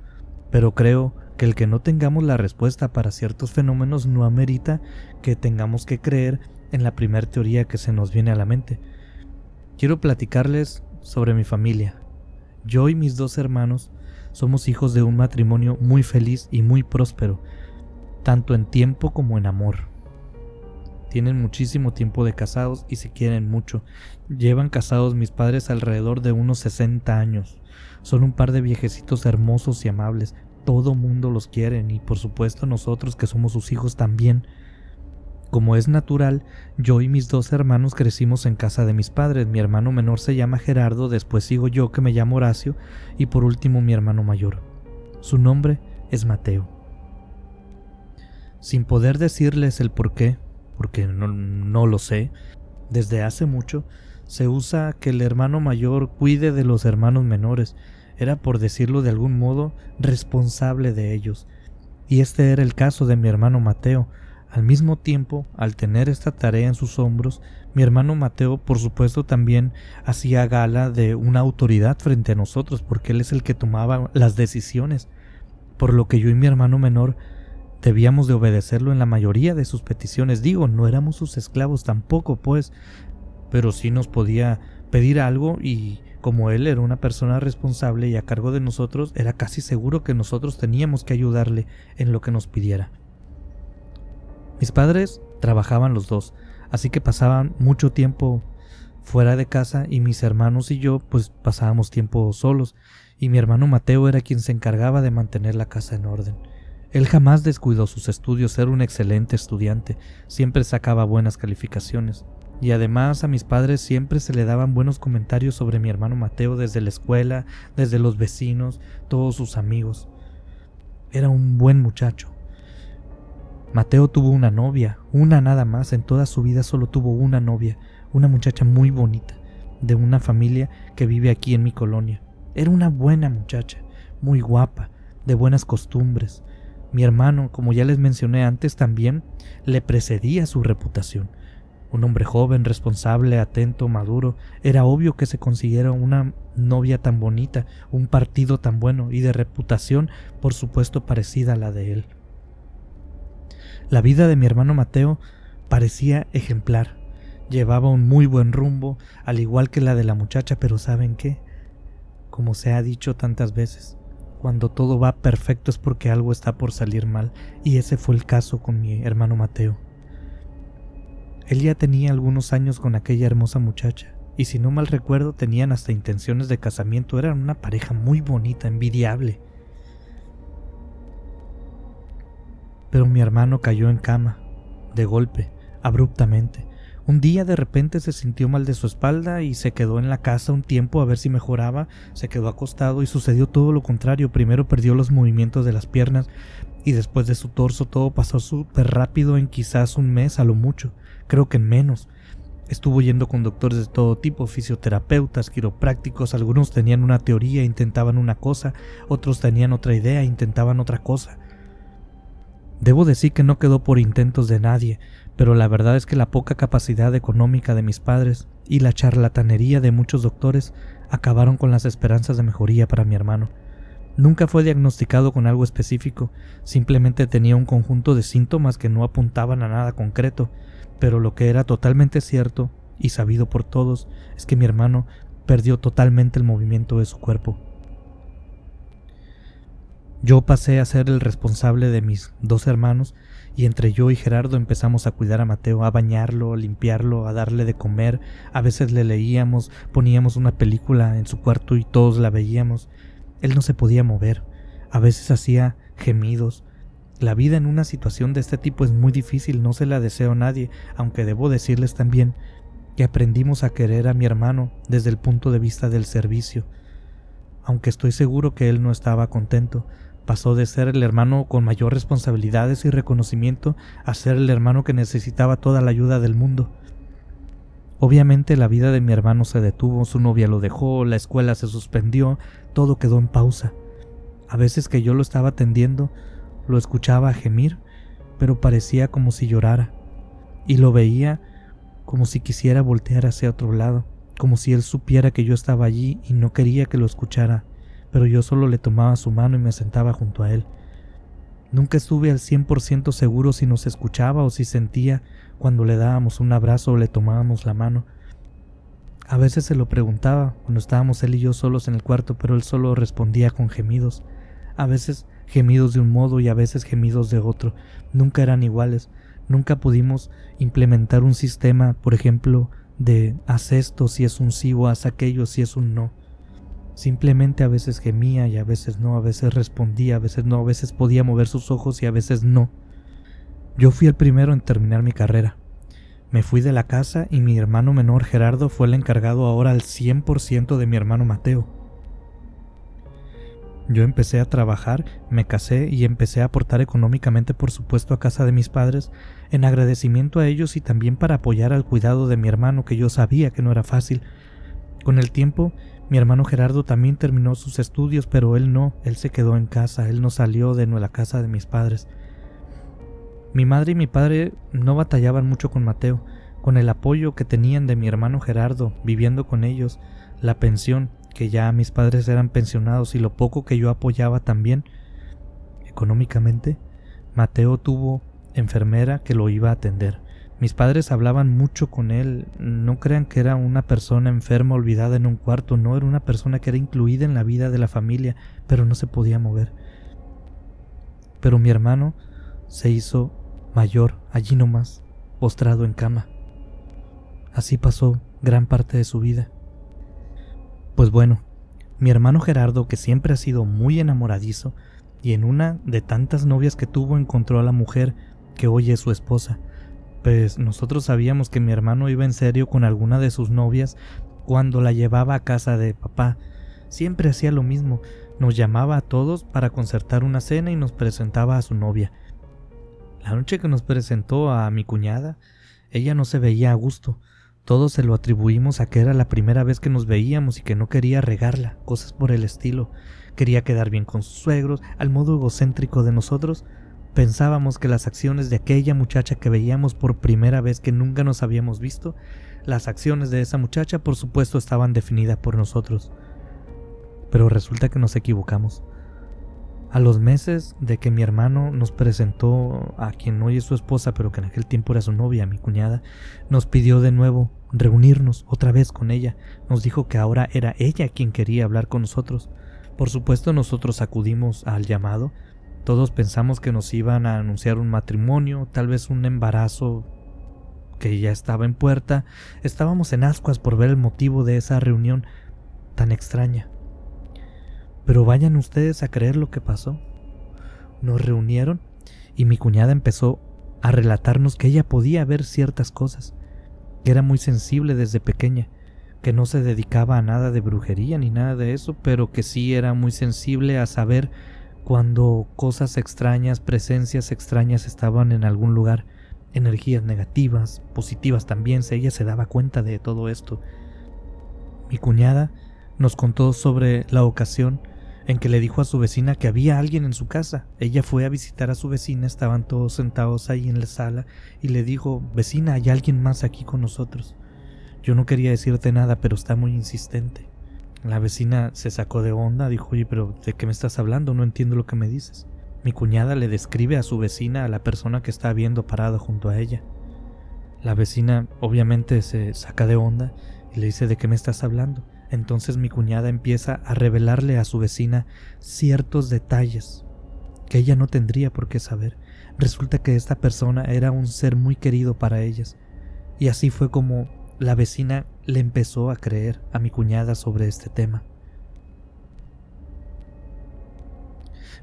pero creo que el que no tengamos la respuesta para ciertos fenómenos no amerita que tengamos que creer en la primera teoría que se nos viene a la mente. Quiero platicarles sobre mi familia. Yo y mis 2 hermanos somos hijos de un matrimonio muy feliz y muy próspero, tanto en tiempo como en amor. Tienen muchísimo tiempo de casados y se quieren mucho. Llevan casados mis padres alrededor de unos 60 años. Son un par de viejecitos hermosos y amables. Todo mundo los quiere y por supuesto nosotros que somos sus hijos también. Como es natural, yo y mis 2 hermanos crecimos en casa de mis padres. Mi hermano menor se llama Gerardo, después sigo yo que me llamo Horacio y por último mi hermano mayor. Su nombre es Mateo. Sin poder decirles el por qué, porque no lo sé, desde hace mucho se usa que el hermano mayor cuide de los hermanos menores. Era, por decirlo de algún modo, responsable de ellos. Y este era el caso de mi hermano Mateo. Al mismo tiempo, al tener esta tarea en sus hombros, mi hermano Mateo, por supuesto, también hacía gala de una autoridad frente a nosotros, porque él es el que tomaba las decisiones, por lo que yo y mi hermano menor debíamos de obedecerlo en la mayoría de sus peticiones. Digo, no éramos sus esclavos tampoco, pues, pero sí nos podía pedir algo y como él era una persona responsable y a cargo de nosotros, era casi seguro que nosotros teníamos que ayudarle en lo que nos pidiera. Mis padres trabajaban los dos, así que pasaban mucho tiempo fuera de casa y mis hermanos y yo pues pasábamos tiempo solos y mi hermano Mateo era quien se encargaba de mantener la casa en orden. Él jamás descuidó sus estudios, era un excelente estudiante, siempre sacaba buenas calificaciones y además a mis padres siempre se le daban buenos comentarios sobre mi hermano Mateo desde la escuela, desde los vecinos, todos sus amigos. Era un buen muchacho. Mateo tuvo una novia, una nada más, en toda su vida solo tuvo una novia, una muchacha muy bonita, de una familia que vive aquí en mi colonia. Era una buena muchacha, muy guapa, de buenas costumbres. Mi hermano, como ya les mencioné antes, también le precedía su reputación. Un hombre joven, responsable, atento, maduro. Era obvio que se consiguiera una novia tan bonita, un partido tan bueno y de reputación, por supuesto, parecida a la de él. La vida de mi hermano Mateo parecía ejemplar. Llevaba un muy buen rumbo, al igual que la de la muchacha, pero ¿saben qué? Como se ha dicho tantas veces, cuando todo va perfecto es porque algo está por salir mal, y ese fue el caso con mi hermano Mateo. Él ya tenía algunos años con aquella hermosa muchacha, y si no mal recuerdo tenían hasta intenciones de casamiento. Eran una pareja muy bonita, envidiable. Pero mi hermano cayó en cama, de golpe, abruptamente. Un día de repente se sintió mal de su espalda y se quedó en la casa un tiempo a ver si mejoraba. Se quedó acostado y sucedió todo lo contrario. Primero perdió los movimientos de las piernas y después de su torso todo pasó súper rápido, en quizás un mes a lo mucho, creo que en menos. Estuvo yendo con doctores de todo tipo, fisioterapeutas, quiroprácticos. Algunos tenían una teoría, intentaban una cosa, otros tenían otra idea, intentaban otra cosa. Debo decir que no quedó por intentos de nadie, pero la verdad es que la poca capacidad económica de mis padres y la charlatanería de muchos doctores acabaron con las esperanzas de mejoría para mi hermano. Nunca fue diagnosticado con algo específico, simplemente tenía un conjunto de síntomas que no apuntaban a nada concreto, pero lo que era totalmente cierto y sabido por todos es que mi hermano perdió totalmente el movimiento de su cuerpo. Yo pasé a ser el responsable de mis 2 hermanos y entre yo y Gerardo empezamos a cuidar a Mateo, a bañarlo, a limpiarlo, a darle de comer. A veces le leíamos, poníamos una película en su cuarto y todos la veíamos. Él no se podía mover, a veces hacía gemidos. La vida en una situación de este tipo es muy difícil, no se la deseo a nadie, aunque debo decirles también que aprendimos a querer a mi hermano desde el punto de vista del servicio. Aunque estoy seguro que él no estaba contento, pasó de ser el hermano con mayor responsabilidades y reconocimiento a ser el hermano que necesitaba toda la ayuda del mundo. Obviamente la vida de mi hermano se detuvo, su novia lo dejó, la escuela se suspendió, todo quedó en pausa. A veces que yo lo estaba atendiendo, lo escuchaba gemir, pero parecía como si llorara, y lo veía como si quisiera voltear hacia otro lado, como si él supiera que yo estaba allí y no quería que lo escuchara, pero yo solo le tomaba su mano y me sentaba junto a él. Nunca estuve al 100% seguro si nos escuchaba o si sentía cuando le dábamos un abrazo o le tomábamos la mano. A veces se lo preguntaba cuando estábamos él y yo solos en el cuarto, pero él solo respondía con gemidos. A veces gemidos de un modo y a veces gemidos de otro. Nunca eran iguales. Nunca pudimos implementar un sistema, por ejemplo, de haz esto si es un sí o haz aquello si es un no. Simplemente a veces gemía y a veces no, a veces respondía, a veces no, a veces podía mover sus ojos y a veces no. Yo fui el primero en terminar mi carrera. Me fui de la casa y mi hermano menor Gerardo fue el encargado ahora al 100% de mi hermano Mateo. Yo empecé a trabajar, me casé y empecé a aportar económicamente, por supuesto, a casa de mis padres, en agradecimiento a ellos y también para apoyar al cuidado de mi hermano, que yo sabía que no era fácil. Con el tiempo, mi hermano Gerardo también terminó sus estudios, pero él no, él se quedó en casa, él no salió de la casa de mis padres. Mi madre y mi padre no batallaban mucho con Mateo, con el apoyo que tenían de mi hermano Gerardo, viviendo con ellos, la pensión, que ya mis padres eran pensionados y lo poco que yo apoyaba también económicamente. Mateo tuvo enfermera que lo iba a atender. Mis padres hablaban mucho con él. No crean que era una persona enferma olvidada en un cuarto, no, era una persona que era incluida en la vida de la familia, pero no se podía mover. Pero mi hermano se hizo mayor allí nomás, postrado en cama. Así pasó gran parte de su vida. Pues bueno, mi hermano Gerardo, que siempre ha sido muy enamoradizo, y en una de tantas novias que tuvo encontró a la mujer que hoy es su esposa. Pues nosotros sabíamos que mi hermano iba en serio con alguna de sus novias cuando la llevaba a casa de papá. Siempre hacía lo mismo, nos llamaba a todos para concertar una cena y nos presentaba a su novia. La noche que nos presentó a mi cuñada, ella no se veía a gusto. Todos se lo atribuimos a que era la primera vez que nos veíamos y que no quería regarla, cosas por el estilo. Quería quedar bien con sus suegros, al modo egocéntrico de nosotros. Pensábamos que las acciones de aquella muchacha que veíamos por primera vez, que nunca nos habíamos visto, las acciones de esa muchacha por supuesto estaban definidas por nosotros. Pero resulta que nos equivocamos. A los meses de que mi hermano nos presentó a quien hoy es su esposa, pero que en aquel tiempo era su novia, mi cuñada, nos pidió de nuevo reunirnos otra vez con ella. Nos dijo que ahora era ella quien quería hablar con nosotros. Por supuesto nosotros acudimos al llamado. Todos pensamos que nos iban a anunciar un matrimonio, tal vez un embarazo que ya estaba en puerta. Estábamos en ascuas por ver el motivo de esa reunión tan extraña. Pero vayan ustedes a creer lo que pasó. Nos reunieron y mi cuñada empezó a relatarnos que ella podía ver ciertas cosas, que era muy sensible desde pequeña, que no se dedicaba a nada de brujería ni nada de eso, pero que sí era muy sensible a saber cuando cosas extrañas, presencias extrañas estaban en algún lugar, energías negativas, positivas también, ella se daba cuenta de todo esto. Mi cuñada nos contó sobre la ocasión en que le dijo a su vecina que había alguien en su casa. Ella fue a visitar a su vecina, estaban todos sentados ahí en la sala y le dijo: vecina, hay alguien más aquí con nosotros. Yo no quería decirte nada, pero está muy insistente. La vecina se sacó de onda, dijo: oye, pero ¿de qué me estás hablando? No entiendo lo que me dices. Mi cuñada le describe a su vecina a la persona que está viendo parada junto a ella. La vecina obviamente se saca de onda y le dice: ¿de qué me estás hablando? Entonces mi cuñada empieza a revelarle a su vecina ciertos detalles que ella no tendría por qué saber. Resulta que esta persona era un ser muy querido para ellas, y así fue como la vecina le empezó a creer a mi cuñada sobre este tema.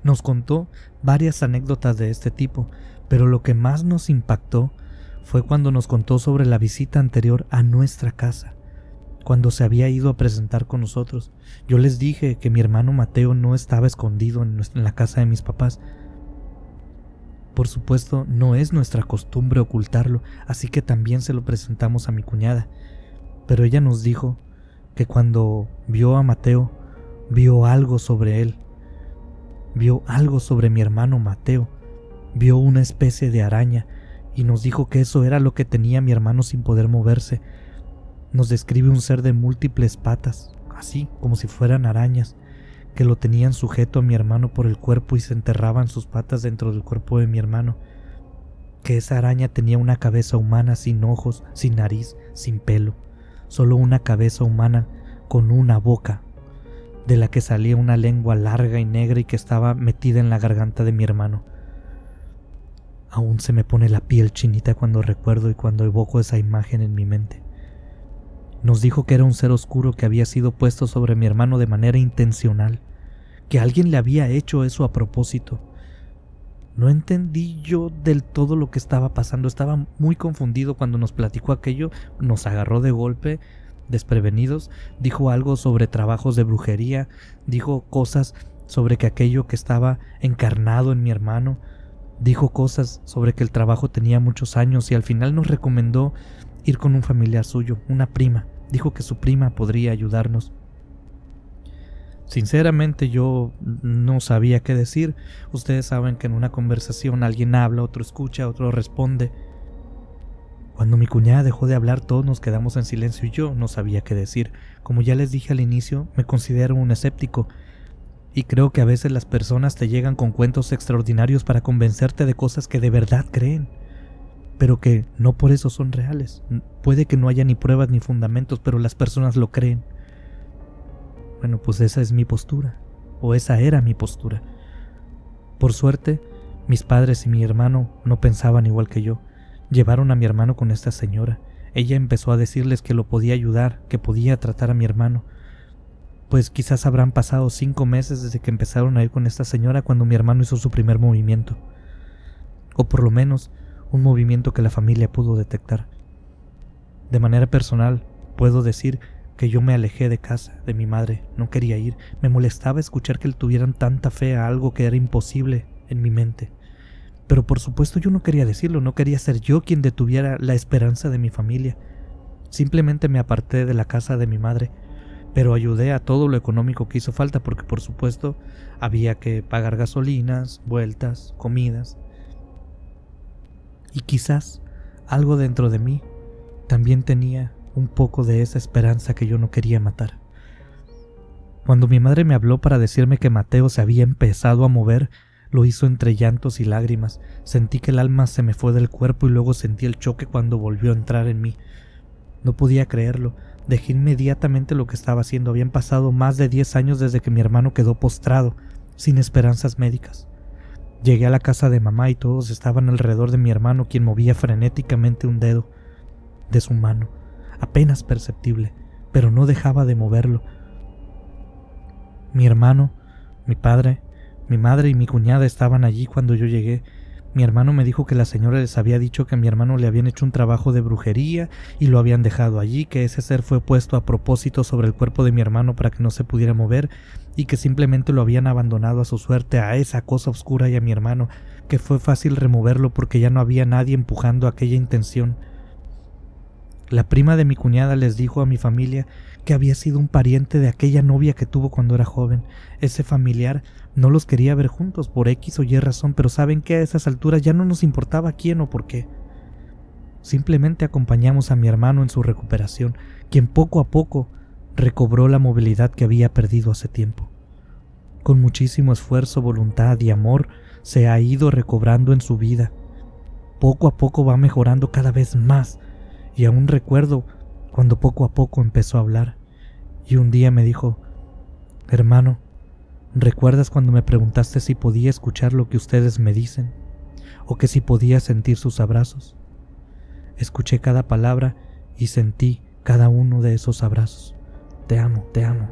Nos contó varias anécdotas de este tipo, pero lo que más nos impactó fue cuando nos contó sobre la visita anterior a nuestra casa, cuando se había ido a presentar con nosotros. Yo les dije que mi hermano Mateo no estaba escondido en la casa de mis papás. Por supuesto, no es nuestra costumbre ocultarlo, así que también se lo presentamos a mi cuñada. Pero ella nos dijo que cuando vio a Mateo, vio algo sobre él. Vio algo sobre mi hermano Mateo. Vio una especie de araña y nos dijo que eso era lo que tenía mi hermano sin poder moverse. Nos describe un ser de múltiples patas, así como si fueran arañas, que lo tenían sujeto a mi hermano por el cuerpo y se enterraban sus patas dentro del cuerpo de mi hermano. Que esa araña tenía una cabeza humana sin ojos, sin nariz, sin pelo, solo una cabeza humana con una boca, de la que salía una lengua larga y negra y que estaba metida en la garganta de mi hermano. Aún se me pone la piel chinita cuando recuerdo y cuando evoco esa imagen en mi mente. Nos dijo que era un ser oscuro que había sido puesto sobre mi hermano de manera intencional, que alguien le había hecho eso a propósito. No entendí yo del todo lo que estaba pasando, estaba muy confundido cuando nos platicó aquello, nos agarró de golpe, desprevenidos, dijo algo sobre trabajos de brujería, dijo cosas sobre que aquello que estaba encarnado en mi hermano, dijo cosas sobre que el trabajo tenía muchos años y al final nos recomendó ir con un familiar suyo, una prima. Dijo que su prima podría ayudarnos. Sinceramente yo no sabía qué decir. Ustedes saben que en una conversación alguien habla, otro escucha, otro responde. Cuando mi cuñada dejó de hablar, todos nos quedamos en silencio y yo no sabía qué decir. Como ya les dije al inicio, me considero un escéptico y creo que a veces las personas te llegan con cuentos extraordinarios para convencerte de cosas que de verdad creen, pero que no por eso son reales. Puede que no haya ni pruebas ni fundamentos, pero las personas lo creen. Bueno, pues esa es mi postura, o esa era mi postura. Por suerte, mis padres y mi hermano no pensaban igual que yo. Llevaron a mi hermano con esta señora. Ella empezó a decirles que lo podía ayudar, que podía tratar a mi hermano. Pues quizás habrán pasado 5 meses desde que empezaron a ir con esta señora cuando mi hermano hizo su primer movimiento. O por lo menos, un movimiento que la familia pudo detectar. De manera personal, puedo decir que yo me alejé de casa, de mi madre, no quería ir, me molestaba escuchar que le tuvieran tanta fe a algo que era imposible en mi mente. Pero por supuesto yo no quería decirlo, no quería ser yo quien detuviera la esperanza de mi familia. Simplemente me aparté de la casa de mi madre, pero ayudé a todo lo económico que hizo falta porque por supuesto había que pagar gasolinas, vueltas, comidas. Y quizás algo dentro de mí también tenía un poco de esa esperanza que yo no quería matar. Cuando mi madre me habló para decirme que Mateo se había empezado a mover, lo hizo entre llantos y lágrimas. Sentí que el alma se me fue del cuerpo y luego sentí el choque cuando volvió a entrar en mí. No podía creerlo. Dejé inmediatamente lo que estaba haciendo. Habían pasado más de 10 años desde que mi hermano quedó postrado, sin esperanzas médicas. Llegué a la casa de mamá y todos estaban alrededor de mi hermano, quien movía frenéticamente un dedo de su mano, apenas perceptible, pero no dejaba de moverlo. Mi hermano, mi padre, mi madre y mi cuñada estaban allí cuando yo llegué. Mi hermano me dijo que la señora les había dicho que a mi hermano le habían hecho un trabajo de brujería y lo habían dejado allí, que ese ser fue puesto a propósito sobre el cuerpo de mi hermano para que no se pudiera mover y que simplemente lo habían abandonado a su suerte, a esa cosa oscura y a mi hermano, que fue fácil removerlo porque ya no había nadie empujando aquella intención. La prima de mi cuñada les dijo a mi familia que había sido un pariente de aquella novia que tuvo cuando era joven. Ese familiar no los quería ver juntos por X o Y razón, pero saben que a esas alturas ya no nos importaba quién o por qué. Simplemente acompañamos a mi hermano en su recuperación, quien poco a poco recobró la movilidad que había perdido hace tiempo. Con muchísimo esfuerzo, voluntad y amor se ha ido recobrando en su vida. Poco a poco va mejorando cada vez más. Y aún recuerdo cuando poco a poco empezó a hablar y un día me dijo: hermano, ¿Recuerdas cuando me preguntaste si podía escuchar lo que ustedes me dicen? ¿O que si podía sentir sus abrazos? Escuché cada palabra y sentí cada uno de esos abrazos. Te amo, te amo.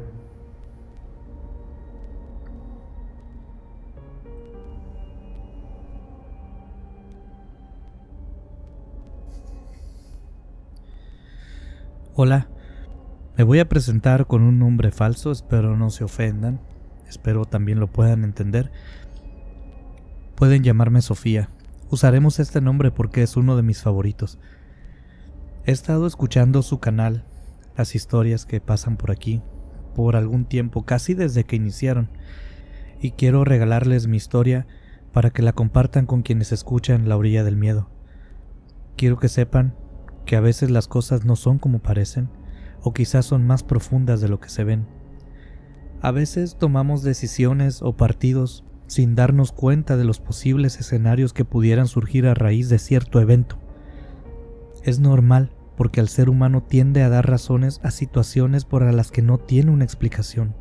Hola, me voy a presentar con un nombre falso, espero no se ofendan, espero también lo puedan entender. Pueden llamarme Sofía, usaremos este nombre porque es uno de mis favoritos. He estado escuchando su canal, las historias que pasan por aquí, por algún tiempo, casi desde que iniciaron, y quiero regalarles mi historia para que la compartan con quienes escuchan La Orilla del Miedo. Quiero que sepan que a veces las cosas no son como parecen, o quizás son más profundas de lo que se ven. A veces tomamos decisiones o partidos sin darnos cuenta de los posibles escenarios que pudieran surgir a raíz de cierto evento. Es normal porque el ser humano tiende a dar razones a situaciones por las que no tiene una explicación.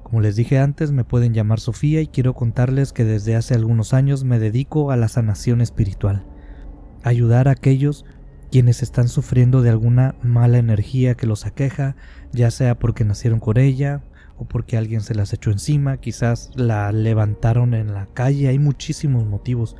Como les dije antes, me pueden llamar Sofía y quiero contarles que desde hace algunos años me dedico a la sanación espiritual, ayudar a aquellos quienes están sufriendo de alguna mala energía que los aqueja, ya sea porque nacieron con ella o porque alguien se las echó encima, quizás la levantaron en la calle, hay muchísimos motivos,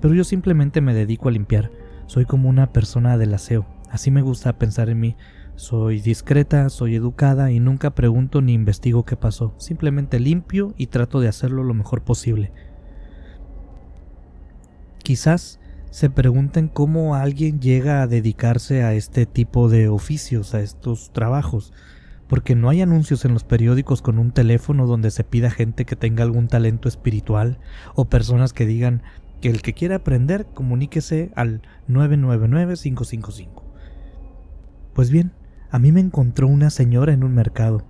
pero yo simplemente me dedico a limpiar. Soy como una persona del aseo, así me gusta pensar en mí. Soy discreta, soy educada y nunca pregunto ni investigo qué pasó, simplemente limpio y trato de hacerlo lo mejor posible. Quizás se pregunten cómo alguien llega a dedicarse a este tipo de oficios, a estos trabajos, porque no hay anuncios en los periódicos con un teléfono donde se pida gente que tenga algún talento espiritual o personas que digan que el que quiera aprender comuníquese al 999-555. Pues bien, a mí me encontró una señora en un mercado.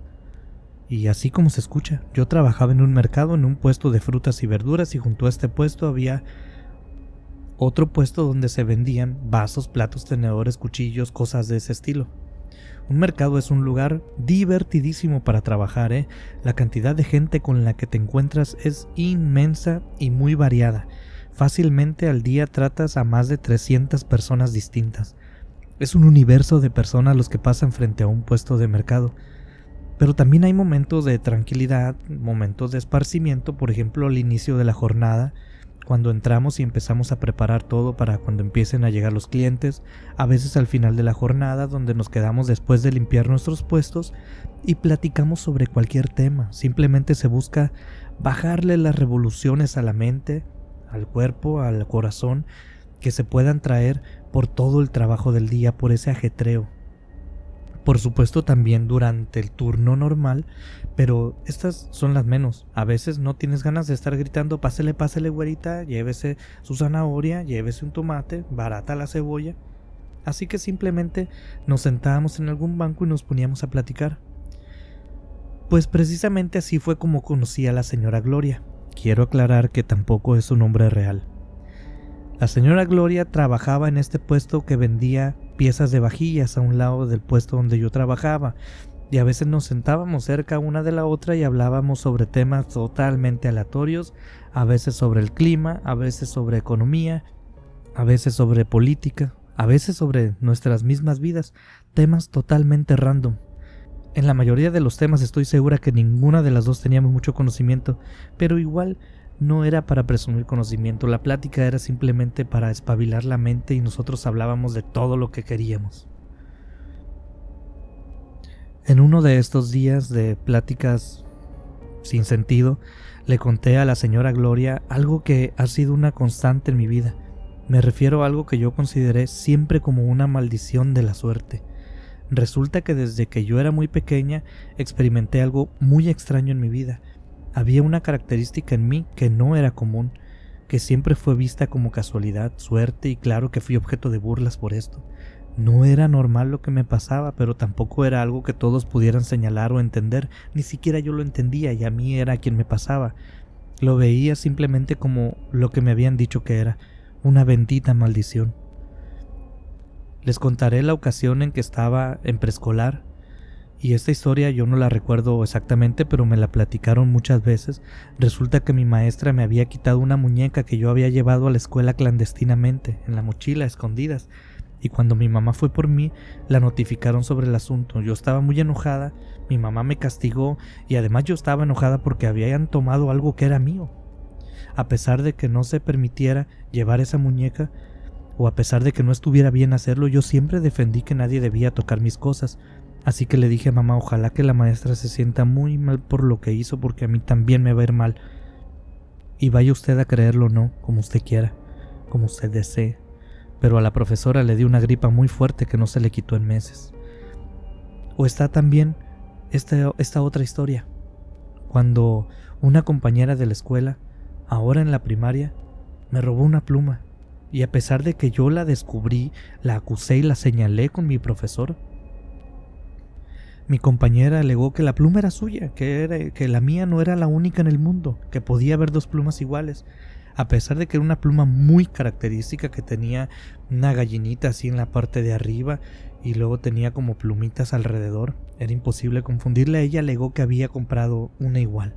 Y así como se escucha, yo trabajaba en un mercado en un puesto de frutas y verduras y junto a este puesto había otro puesto donde se vendían vasos, platos, tenedores, cuchillos, cosas de ese estilo. Un mercado es un lugar divertidísimo para trabajar, La cantidad de gente con la que te encuentras es inmensa y muy variada. Fácilmente al día tratas a más de 300 personas distintas. Es un universo de personas los que pasan frente a un puesto de mercado. Pero también hay momentos de tranquilidad, momentos de esparcimiento, por ejemplo al inicio de la jornada, cuando entramos y empezamos a preparar todo para cuando empiecen a llegar los clientes, a veces al final de la jornada donde nos quedamos después de limpiar nuestros puestos y platicamos sobre cualquier tema. Simplemente se busca bajarle las revoluciones a la mente, al cuerpo, al corazón, que se puedan traer por todo el trabajo del día, por ese ajetreo. Por supuesto también durante el turno normal, pero estas son las menos. A veces no tienes ganas de estar gritando, pásele, pásele güerita, llévese su zanahoria, llévese un tomate, barata la cebolla. Así que simplemente nos sentábamos en algún banco y nos poníamos a platicar. Pues precisamente así fue como conocí a la señora Gloria. Quiero aclarar que tampoco es su nombre real. La señora Gloria trabajaba en este puesto que vendía piezas de vajillas a un lado del puesto donde yo trabajaba, y a veces nos sentábamos cerca una de la otra y hablábamos sobre temas totalmente aleatorios, a veces sobre el clima, a veces sobre economía, a veces sobre política, a veces sobre nuestras mismas vidas, temas totalmente random. En la mayoría de los temas estoy segura que ninguna de las dos teníamos mucho conocimiento, pero igual no era para presumir conocimiento, la plática era simplemente para espabilar la mente y nosotros hablábamos de todo lo que queríamos. En uno de estos días de pláticas sin sentido, le conté a la señora Gloria algo que ha sido una constante en mi vida. Me refiero a algo que yo consideré siempre como una maldición de la suerte. Resulta que desde que yo era muy pequeña experimenté algo muy extraño en mi vida. Había una característica en mí que no era común, que siempre fue vista como casualidad, suerte, y claro que fui objeto de burlas por esto. No era normal lo que me pasaba, pero tampoco era algo que todos pudieran señalar o entender, ni siquiera yo lo entendía y a mí era quien me pasaba. Lo veía simplemente como lo que me habían dicho que era, una bendita maldición. Les contaré la ocasión en que estaba en preescolar Y esta historia yo no la recuerdo exactamente, pero me la platicaron muchas veces. Resulta que mi maestra me había quitado una muñeca que yo había llevado a la escuela clandestinamente, en la mochila, a escondidas. Y cuando mi mamá fue por mí, la notificaron sobre el asunto. Yo estaba muy enojada, mi mamá me castigó y además yo estaba enojada porque habían tomado algo que era mío. A pesar de que no se permitiera llevar esa muñeca, o a pesar de que no estuviera bien hacerlo, yo siempre defendí que nadie debía tocar mis cosas. Así que le dije a mamá, ojalá que la maestra se sienta muy mal por lo que hizo, porque a mí también me va a ir mal. Y vaya usted a creerlo o no, como usted quiera, como usted desee. Pero a la profesora le dio una gripa muy fuerte que no se le quitó en meses. O está también esta otra historia, cuando una compañera de la escuela, ahora en la primaria, me robó una pluma. Y a pesar de que yo la descubrí, la acusé y la señalé con mi profesor, mi compañera alegó que la pluma era suya, que la mía no era la única en el mundo, que podía haber dos plumas iguales, a pesar de que era una pluma muy característica, que tenía una gallinita así en la parte de arriba y luego tenía como plumitas alrededor. Era imposible confundirla. Ella alegó que había comprado una igual,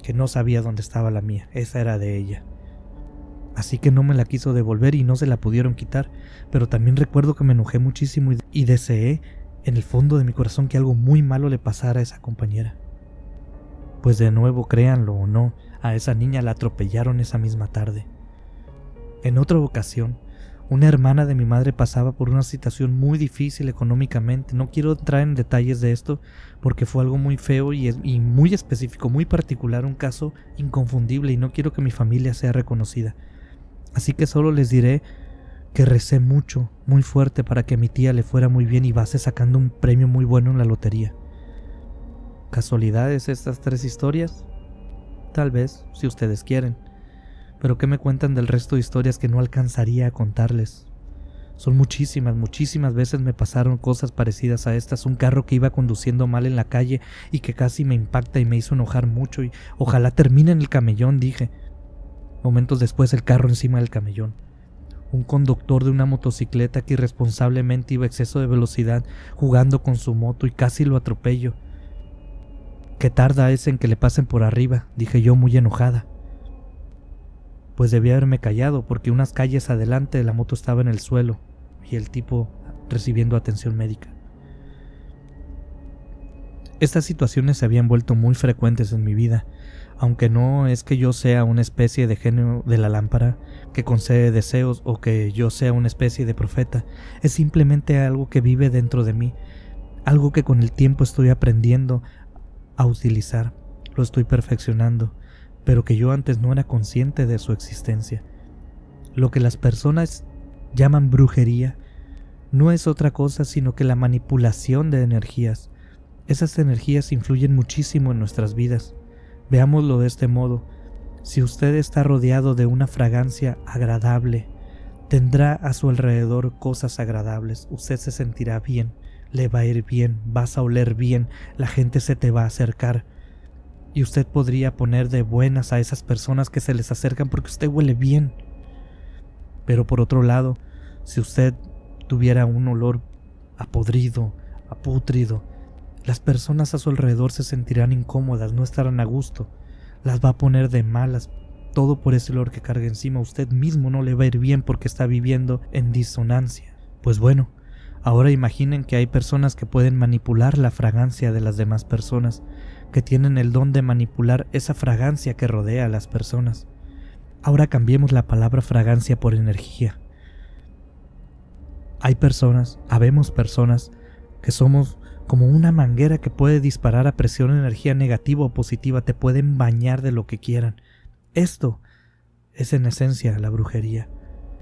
que no sabía dónde estaba la mía, esa era de ella. Así que no me la quiso devolver y no se la pudieron quitar, pero también recuerdo que me enojé muchísimo y deseé en el fondo de mi corazón que algo muy malo le pasara a esa compañera. Pues de nuevo, créanlo o no, a esa niña la atropellaron esa misma tarde. En otra ocasión, una hermana de mi madre pasaba por una situación muy difícil económicamente. No quiero entrar en detalles de esto porque fue algo muy feo y muy específico, muy particular, un caso inconfundible, y no quiero que mi familia sea reconocida. Así que solo les diré que recé mucho, muy fuerte, para que a mi tía le fuera muy bien y base sacando un premio muy bueno en la lotería. ¿Casualidades estas 3 historias? Tal vez, si ustedes quieren. Pero ¿qué me cuentan del resto de historias que no alcanzaría a contarles? Son muchísimas veces me pasaron cosas parecidas a estas. Un carro que iba conduciendo mal en la calle y que casi me impacta y me hizo enojar mucho, y ojalá termine en el camellón, dije. Momentos después, el carro encima del camellón. Un conductor de una motocicleta que irresponsablemente iba a exceso de velocidad jugando con su moto y casi lo atropello. ¿Qué tarda es en que le pasen por arriba?, dije yo muy enojada. Pues debía haberme callado, porque unas calles adelante la moto estaba en el suelo y el tipo recibiendo atención médica. Estas situaciones se habían vuelto muy frecuentes en mi vida, aunque no es que yo sea una especie de genio de la lámpara que concede deseos o que yo sea una especie de profeta. Es simplemente algo que vive dentro de mí, algo que con el tiempo estoy aprendiendo a utilizar, lo estoy perfeccionando, pero que yo antes no era consciente de su existencia. Lo que las personas llaman brujería no es otra cosa sino que la manipulación de energías. Esas energías influyen muchísimo en nuestras vidas. Veámoslo de este modo: si usted está rodeado de una fragancia agradable, tendrá a su alrededor cosas agradables, usted se sentirá bien, le va a ir bien, vas a oler bien, la gente se te va a acercar. Y usted podría poner de buenas a esas personas que se les acercan porque usted huele bien. Pero por otro lado, si usted tuviera un olor a podrido, a pútrido, las personas a su alrededor se sentirán incómodas, no estarán a gusto, las va a poner de malas, todo por ese olor que carga encima. Usted mismo no le va a ir bien porque está viviendo en disonancia. Pues bueno, ahora imaginen que hay personas que pueden manipular la fragancia de las demás personas, que tienen el don de manipular esa fragancia que rodea a las personas. Ahora cambiemos la palabra fragancia por energía. Habemos personas que somos como una manguera que puede disparar a presión energía negativa o positiva, te pueden bañar de lo que quieran. Esto es en esencia la brujería,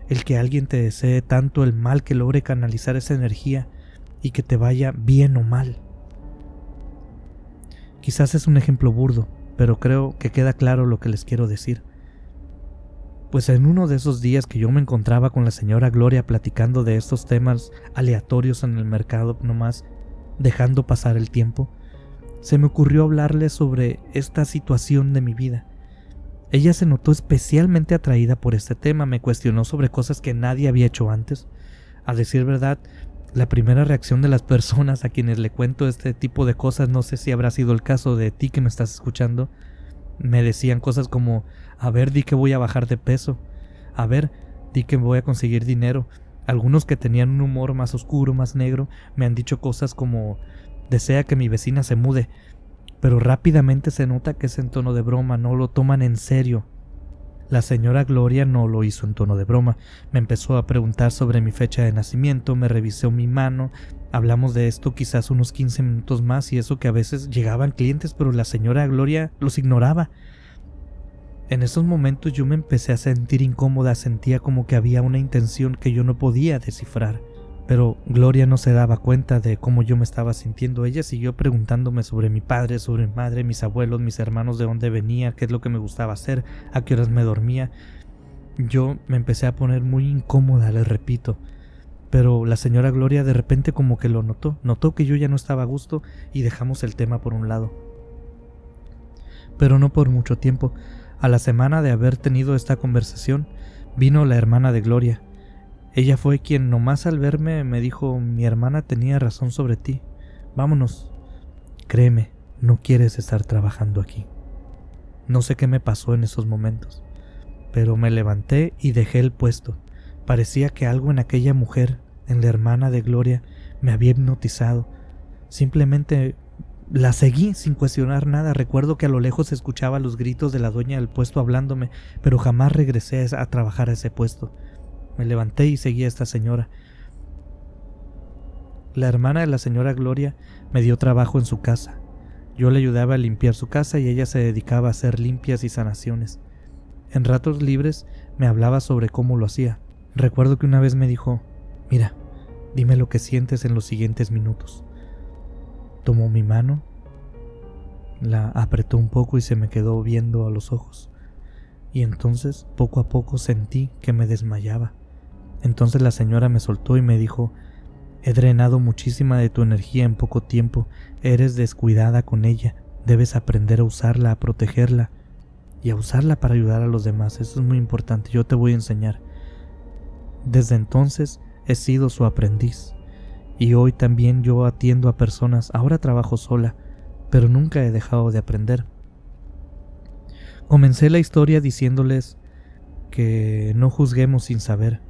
el que alguien te desee tanto el mal que logre canalizar esa energía y que te vaya bien o mal. Quizás es un ejemplo burdo, pero creo que queda claro lo que les quiero decir. Pues en uno de esos días que yo me encontraba con la señora Gloria platicando de estos temas aleatorios en el mercado, nomás dejando pasar el tiempo, se me ocurrió hablarle sobre esta situación de mi vida. Ella se notó especialmente atraída por este tema, me cuestionó sobre cosas que nadie había hecho antes. A decir verdad, La primera reacción de las personas a quienes le cuento este tipo de cosas, no sé si habrá sido el caso de ti que me estás escuchando, me decían cosas como: a ver, di que voy a bajar de peso, a ver, di que voy a conseguir dinero. Algunos que tenían un humor más oscuro, más negro, me han dicho cosas como: desea que mi vecina se mude, pero rápidamente se nota que es en tono de broma, no lo toman en serio. La señora Gloria no lo hizo en tono de broma. Me empezó a preguntar sobre mi fecha de nacimiento, me revisó mi mano, hablamos de esto quizás unos 15 minutos más, y eso que a veces llegaban clientes, pero la señora Gloria los ignoraba. En esos momentos yo me empecé a sentir incómoda, sentía como que había una intención que yo no podía descifrar. Pero Gloria no se daba cuenta de cómo yo me estaba sintiendo. Ella siguió preguntándome sobre mi padre, sobre mi madre, mis abuelos, mis hermanos, de dónde venía, qué es lo que me gustaba hacer, a qué horas me dormía. Yo me empecé a poner muy incómoda, les repito. Pero la señora Gloria de repente como que lo notó que yo ya no estaba a gusto, y dejamos el tema por un lado. Pero no por mucho tiempo. A la semana de haber tenido esta conversación, vino la hermana de Gloria. Ella fue quien nomás al verme me dijo: mi hermana tenía razón sobre ti, vámonos, créeme, no quieres estar trabajando aquí. No sé qué me pasó en esos momentos, pero me levanté y dejé el puesto. Parecía que algo en aquella mujer, en la hermana de Gloria, me había hipnotizado. Simplemente la seguí sin cuestionar nada. Recuerdo que a lo lejos escuchaba los gritos de la dueña del puesto hablándome, pero jamás regresé a trabajar a ese puesto. Me levanté y seguí a esta señora. La hermana de la señora Gloria me dio trabajo en su casa. Yo le ayudaba a limpiar su casa y ella se dedicaba a hacer limpias y sanaciones. En ratos libres me hablaba sobre cómo lo hacía. Recuerdo que una vez me dijo: mira, dime lo que sientes en los siguientes minutos. Tomó mi mano, la apretó un poco y se me quedó viendo a los ojos. Y entonces, poco a poco, sentí que me desmayaba. Entonces la señora me soltó y me dijo: he drenado muchísima de tu energía en poco tiempo, eres descuidada con ella, debes aprender a usarla, a protegerla y a usarla para ayudar a los demás. Eso es muy importante, yo te voy a enseñar. Desde entonces he sido su aprendiz y hoy también yo atiendo a personas. Ahora trabajo sola, pero nunca he dejado de aprender. Comencé la historia diciéndoles que no juzguemos sin saber,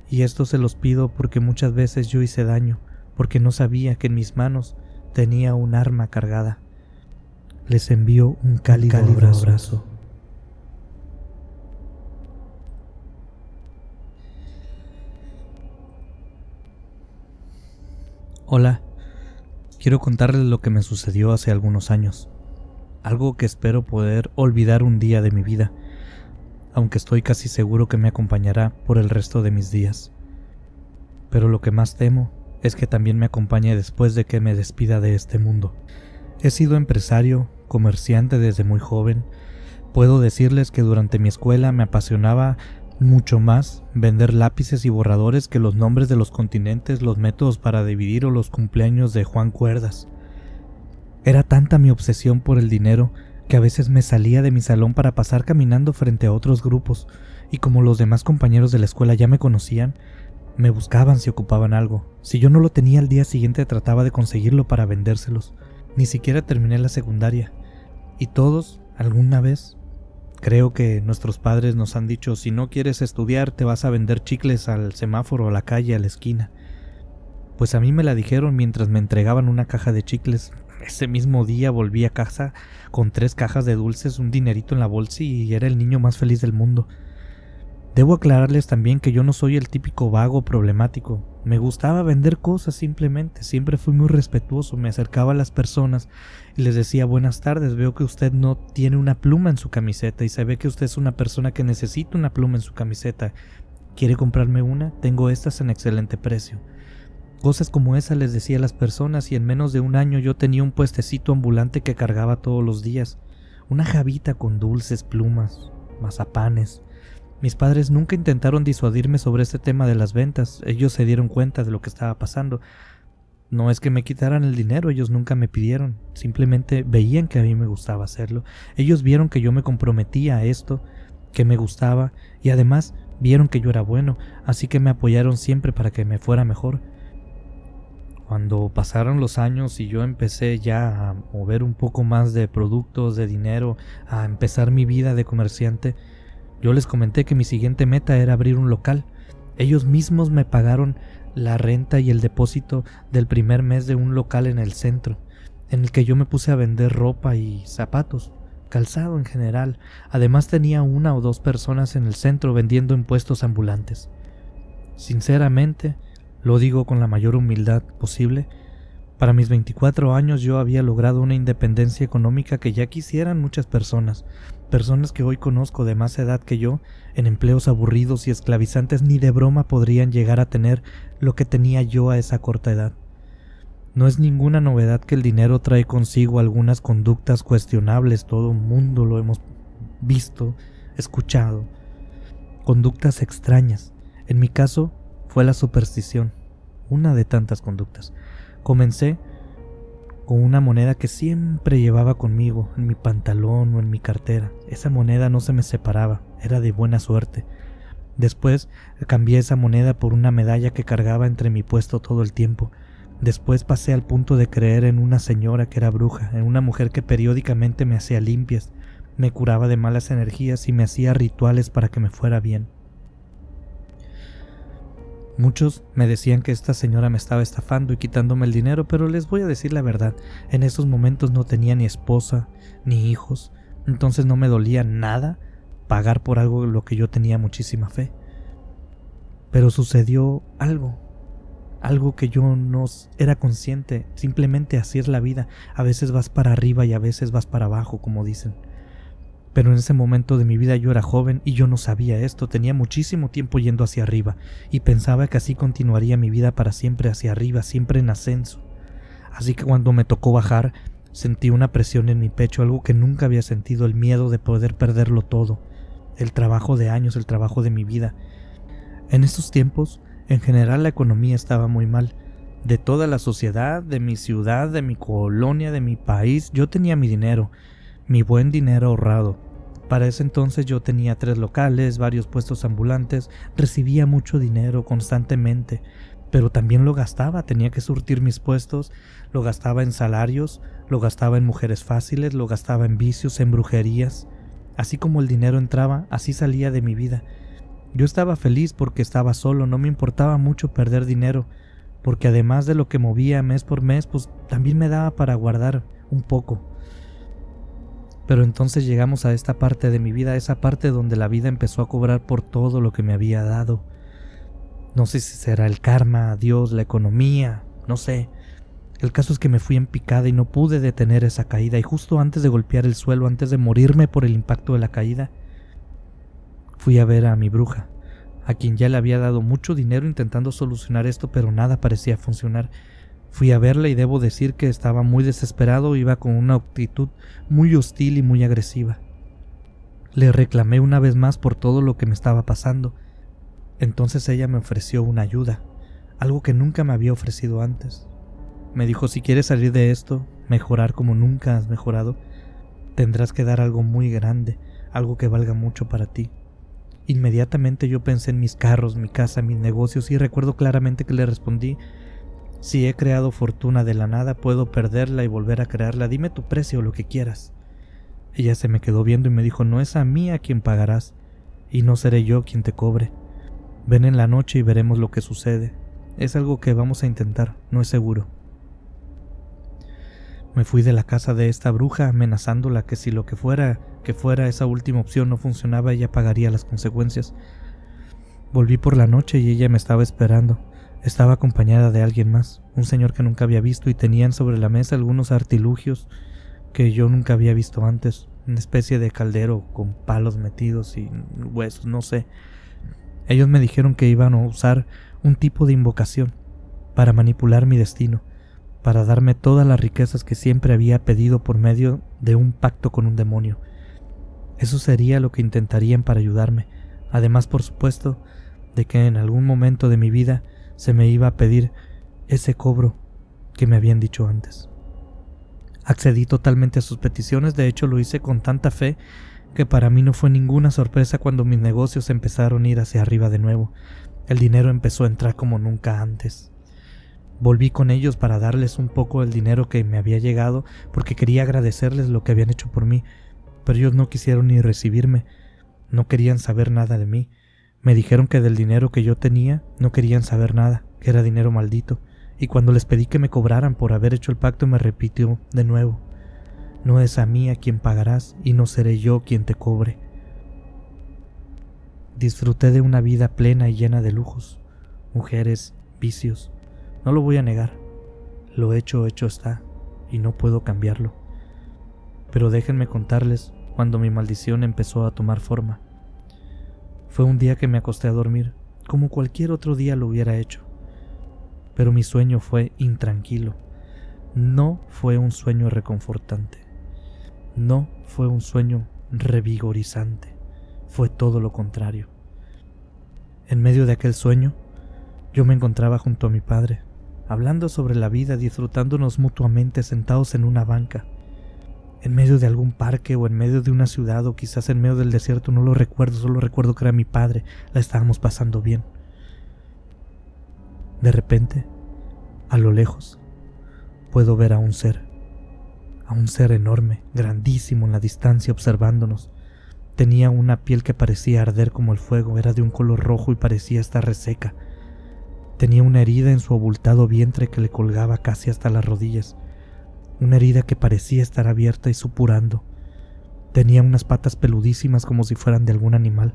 y esto se los pido porque muchas veces yo hice daño, porque no sabía que en mis manos tenía un arma cargada. Les envío un cálido abrazo. Hola, quiero contarles lo que me sucedió hace algunos años. Algo que espero poder olvidar un día de mi vida, aunque estoy casi seguro que me acompañará por el resto de mis días. Pero lo que más temo es que también me acompañe después de que me despida de este mundo. He sido empresario, comerciante desde muy joven. Puedo decirles que durante mi escuela me apasionaba mucho más vender lápices y borradores que los nombres de los continentes, los métodos para dividir o los cumpleaños de Juan Cuerdas. Era tanta mi obsesión por el dinero que a veces me salía de mi salón para pasar caminando frente a otros grupos, y como los demás compañeros de la escuela ya me conocían, me buscaban si ocupaban algo. Si yo no lo tenía al día siguiente, trataba de conseguirlo para vendérselos. Ni siquiera terminé la secundaria, y todos, alguna vez, creo que nuestros padres nos han dicho: si no quieres estudiar, te vas a vender chicles al semáforo, a la calle, a la esquina. Pues a mí me la dijeron mientras me entregaban una caja de chicles. Ese mismo día volví a casa con 3 cajas de dulces, un dinerito en la bolsa, y era el niño más feliz del mundo. Debo aclararles también que yo no soy el típico vago problemático. Me gustaba vender cosas simplemente. Siempre fui muy respetuoso. Me acercaba a las personas y les decía: buenas tardes, veo que usted no tiene una pluma en su camiseta y se ve que usted es una persona que necesita una pluma en su camiseta. ¿Quiere comprarme una? Tengo estas en excelente precio. Cosas como esa les decía a las personas, y en menos de un año yo tenía un puestecito ambulante que cargaba todos los días. Una jabita con dulces, plumas, mazapanes. Mis padres nunca intentaron disuadirme sobre este tema de las ventas. Ellos se dieron cuenta de lo que estaba pasando. No es que me quitaran el dinero, ellos nunca me pidieron. Simplemente veían que a mí me gustaba hacerlo. Ellos vieron que yo me comprometía a esto, que me gustaba, y además vieron que yo era bueno, así que me apoyaron siempre para que me fuera mejor. Cuando pasaron los años y yo empecé ya a mover un poco más de productos, de dinero, a empezar mi vida de comerciante, yo les comenté que mi siguiente meta era abrir un local. Ellos mismos me pagaron la renta y el depósito del primer mes de un local en el centro, en el que yo me puse a vender ropa y zapatos, calzado en general. Además tenía 1 o 2 personas en el centro vendiendo en puestos ambulantes. Sinceramente, lo digo con la mayor humildad posible, para mis 24 años yo había logrado una independencia económica que ya quisieran muchas personas que hoy conozco de más edad que yo, en empleos aburridos y esclavizantes, ni de broma podrían llegar a tener lo que tenía yo a esa corta edad. No es ninguna novedad que el dinero trae consigo algunas conductas cuestionables, todo el mundo lo hemos visto, escuchado, conductas extrañas. En mi caso fue la superstición, una de tantas conductas. Comencé con una moneda que siempre llevaba conmigo, en mi pantalón o en mi cartera. Esa moneda no se me separaba, era de buena suerte. Después cambié esa moneda por una medalla que cargaba entre mi puesto todo el tiempo. Después pasé al punto de creer en una señora que era bruja, en una mujer que periódicamente me hacía limpias, me curaba de malas energías y me hacía rituales para que me fuera bien. Muchos me decían que esta señora me estaba estafando y quitándome el dinero, pero les voy a decir la verdad, en esos momentos no tenía ni esposa, ni hijos, entonces no me dolía nada pagar por algo en lo que yo tenía muchísima fe. Pero sucedió algo que yo no era consciente, simplemente así es la vida, a veces vas para arriba y a veces vas para abajo, como dicen. Pero en ese momento de mi vida yo era joven y yo no sabía esto, tenía muchísimo tiempo yendo hacia arriba y pensaba que así continuaría mi vida para siempre hacia arriba, siempre en ascenso. Así que cuando me tocó bajar, sentí una presión en mi pecho, algo que nunca había sentido, el miedo de poder perderlo todo, el trabajo de años, el trabajo de mi vida. En estos tiempos, en general la economía estaba muy mal. De toda la sociedad, de mi ciudad, de mi colonia, de mi país, yo tenía mi dinero, mi buen dinero ahorrado. Para ese entonces yo tenía 3 locales, varios puestos ambulantes, recibía mucho dinero constantemente, pero también lo gastaba, tenía que surtir mis puestos, lo gastaba en salarios, lo gastaba en mujeres fáciles, lo gastaba en vicios, en brujerías. Así como el dinero entraba, así salía de mi vida. Yo estaba feliz porque estaba solo, no me importaba mucho perder dinero, porque además de lo que movía mes por mes, pues también me daba para guardar un poco. Pero entonces llegamos a esta parte de mi vida, esa parte donde la vida empezó a cobrar por todo lo que me había dado. No sé si será el karma, Dios, la economía, no sé. El caso es que me fui en picada y no pude detener esa caída, y justo antes de golpear el suelo, antes de morirme por el impacto de la caída, fui a ver a mi bruja, a quien ya le había dado mucho dinero intentando solucionar esto, pero nada parecía funcionar. Fui a verla y debo decir que estaba muy desesperado, iba con una actitud muy hostil y muy agresiva. Le reclamé una vez más por todo lo que me estaba pasando. Entonces ella me ofreció una ayuda, algo que nunca me había ofrecido antes. Me dijo: si quieres salir de esto, mejorar como nunca has mejorado, tendrás que dar algo muy grande, algo que valga mucho para ti. Inmediatamente yo pensé en mis carros, mi casa, mis negocios, y recuerdo claramente que le respondí: si he creado fortuna de la nada, puedo perderla y volver a crearla. Dime tu precio, lo que quieras. Ella se me quedó viendo y me dijo: no es a mí a quien pagarás, y no seré yo quien te cobre. Ven en la noche y veremos lo que sucede. Es algo que vamos a intentar, no es seguro. Me fui de la casa de esta bruja amenazándola que si lo que fuera esa última opción no funcionaba, ella pagaría las consecuencias. Volví por la noche y ella me estaba esperando. Estaba acompañada de alguien más, un señor que nunca había visto, y tenían sobre la mesa algunos artilugios que yo nunca había visto antes, una especie de caldero con palos metidos y huesos, no sé. Ellos me dijeron que iban a usar un tipo de invocación para manipular mi destino, para darme todas las riquezas que siempre había pedido por medio de un pacto con un demonio. Eso sería lo que intentarían para ayudarme, además, por supuesto, de que en algún momento de mi vida se me iba a pedir ese cobro que me habían dicho antes. Accedí totalmente a sus peticiones, de hecho lo hice con tanta fe que para mí no fue ninguna sorpresa cuando mis negocios empezaron a ir hacia arriba de nuevo. El dinero empezó a entrar como nunca antes. Volví con ellos para darles un poco del dinero que me había llegado porque quería agradecerles lo que habían hecho por mí, pero ellos no quisieron ni recibirme, no querían saber nada de mí. Me dijeron que del dinero que yo tenía no querían saber nada, que era dinero maldito, y cuando les pedí que me cobraran por haber hecho el pacto me repitió de nuevo: no es a mí a quien pagarás y no seré yo quien te cobre. Disfruté de una vida plena y llena de lujos, mujeres, vicios. No lo voy a negar. Lo hecho está, y no puedo cambiarlo. Pero déjenme contarles cuando mi maldición empezó a tomar forma. Fue un día que me acosté a dormir, como cualquier otro día lo hubiera hecho. Pero mi sueño fue intranquilo. No fue un sueño reconfortante. No fue un sueño revigorizante. Fue todo lo contrario. En medio de aquel sueño, yo me encontraba junto a mi padre, hablando sobre la vida, disfrutándonos mutuamente sentados en una banca, en medio de algún parque o en medio de una ciudad o quizás en medio del desierto, no lo recuerdo, solo recuerdo que era mi padre, la estábamos pasando bien. De repente, a lo lejos, puedo ver a un ser enorme, grandísimo en la distancia observándonos. Tenía una piel que parecía arder como el fuego, era de un color rojo y parecía estar reseca. Tenía una herida en su abultado vientre que le colgaba casi hasta las rodillas, una herida que parecía estar abierta y supurando. Tenía unas patas peludísimas como si fueran de algún animal.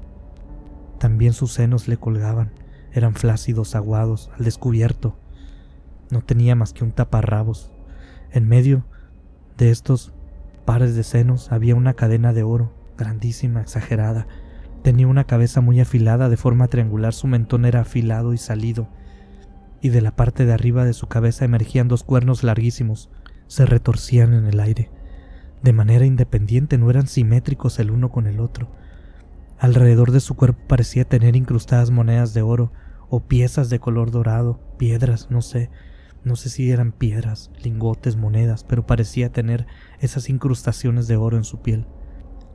También sus senos le colgaban, eran flácidos, aguados, al descubierto. No tenía más que un taparrabos. En medio de estos pares de senos había una cadena de oro, grandísima, exagerada. Tenía una cabeza muy afilada de forma triangular, su mentón era afilado y salido, y de la parte de arriba de su cabeza emergían dos cuernos larguísimos, se retorcían en el aire. De manera independiente, no eran simétricos el uno con el otro. Alrededor de su cuerpo parecía tener incrustadas monedas de oro o piezas de color dorado, piedras, no sé si eran piedras, lingotes, monedas, pero parecía tener esas incrustaciones de oro en su piel.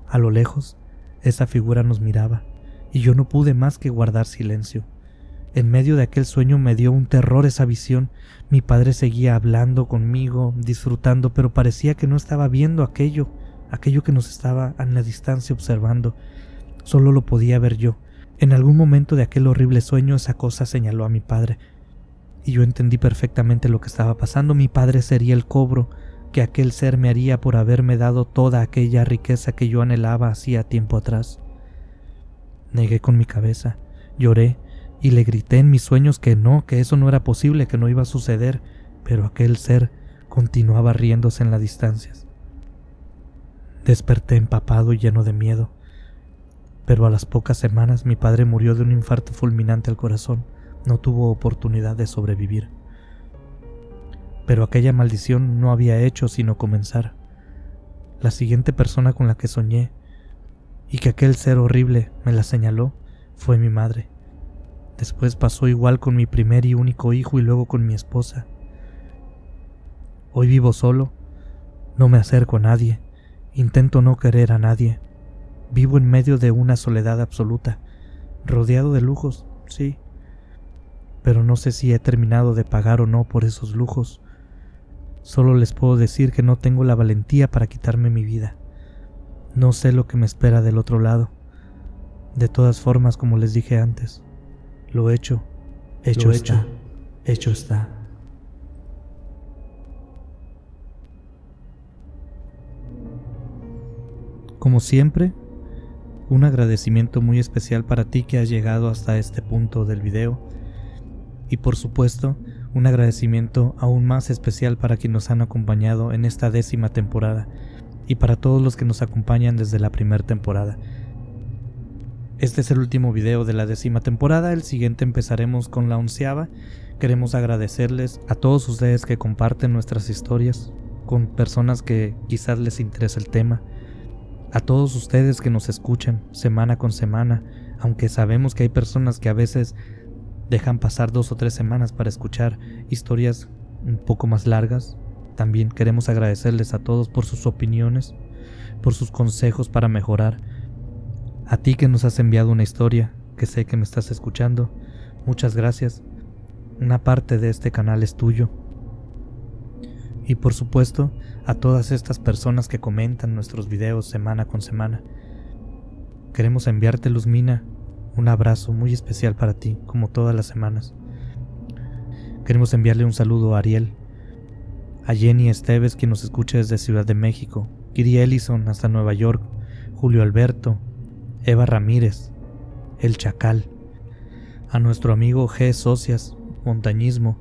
A lo lejos, esa figura nos miraba, y yo no pude más que guardar silencio. En medio de aquel sueño me dio un terror esa visión. Mi padre seguía hablando conmigo, disfrutando, pero parecía que no estaba viendo aquello que nos estaba a la distancia observando. Solo lo podía ver yo. En algún momento de aquel horrible sueño esa cosa señaló a mi padre, y yo entendí perfectamente lo que estaba pasando. Mi padre sería el cobro que aquel ser me haría por haberme dado toda aquella riqueza que yo anhelaba hacía tiempo atrás. Negué con mi cabeza, lloré y le grité en mis sueños que no, que eso no era posible, que no iba a suceder, pero aquel ser continuaba riéndose en las distancias. Desperté empapado y lleno de miedo, pero a las pocas semanas mi padre murió de un infarto fulminante al corazón. No tuvo oportunidad de sobrevivir. Pero aquella maldición no había hecho sino comenzar. La siguiente persona con la que soñé y que aquel ser horrible me la señaló fue mi madre. Después pasó igual con mi primer y único hijo y luego con mi esposa. Hoy vivo solo, no me acerco a nadie, intento no querer a nadie. Vivo en medio de una soledad absoluta, rodeado de lujos, sí, pero no sé si he terminado de pagar o no por esos lujos. Solo les puedo decir que no tengo la valentía para quitarme mi vida. No sé lo que me espera del otro lado. De todas formas, como les dije antes, lo hecho está. Como siempre, un agradecimiento muy especial para ti que has llegado hasta este punto del video. Y por supuesto, un agradecimiento aún más especial para quienes nos han acompañado en esta 10ª temporada y para todos los que nos acompañan desde la primera temporada. Este es el último video de la 10ª temporada, el siguiente empezaremos con la 11ª. Queremos agradecerles a todos ustedes que comparten nuestras historias con personas que quizás les interese el tema, a todos ustedes que nos escuchan semana con semana, aunque sabemos que hay personas que a veces dejan pasar 2 o 3 semanas para escuchar historias un poco más largas. También queremos agradecerles a todos por sus opiniones, por sus consejos para mejorar. A ti que nos has enviado una historia, que sé que me estás escuchando, muchas gracias. Una parte de este canal es tuyo. Y por supuesto, a todas estas personas que comentan nuestros videos semana con semana. Queremos enviarte, Luzmina, un abrazo muy especial para ti, como todas las semanas. Queremos enviarle un saludo a Ariel, a Jenny Esteves, quien nos escucha desde Ciudad de México, Kiri Ellison hasta Nueva York, Julio Alberto, Eva Ramírez, El Chacal, a nuestro amigo G. Socias, Montañismo,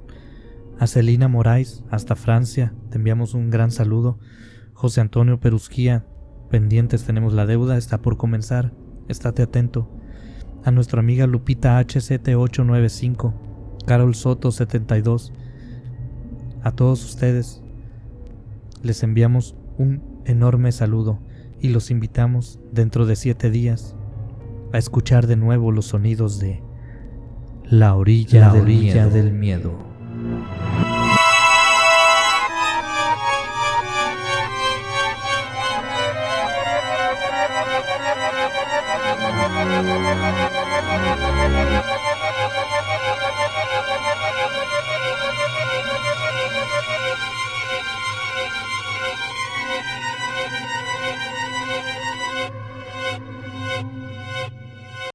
a Celina Moraes hasta Francia, te enviamos un gran saludo. José Antonio Perusquía, pendientes tenemos la deuda, está por comenzar, estate atento. A nuestra amiga Lupita HCT895, Carol Soto 72, a todos ustedes les enviamos un enorme saludo y los invitamos dentro de 7 días a escuchar de nuevo los sonidos de La Orilla del Miedo. Thank you.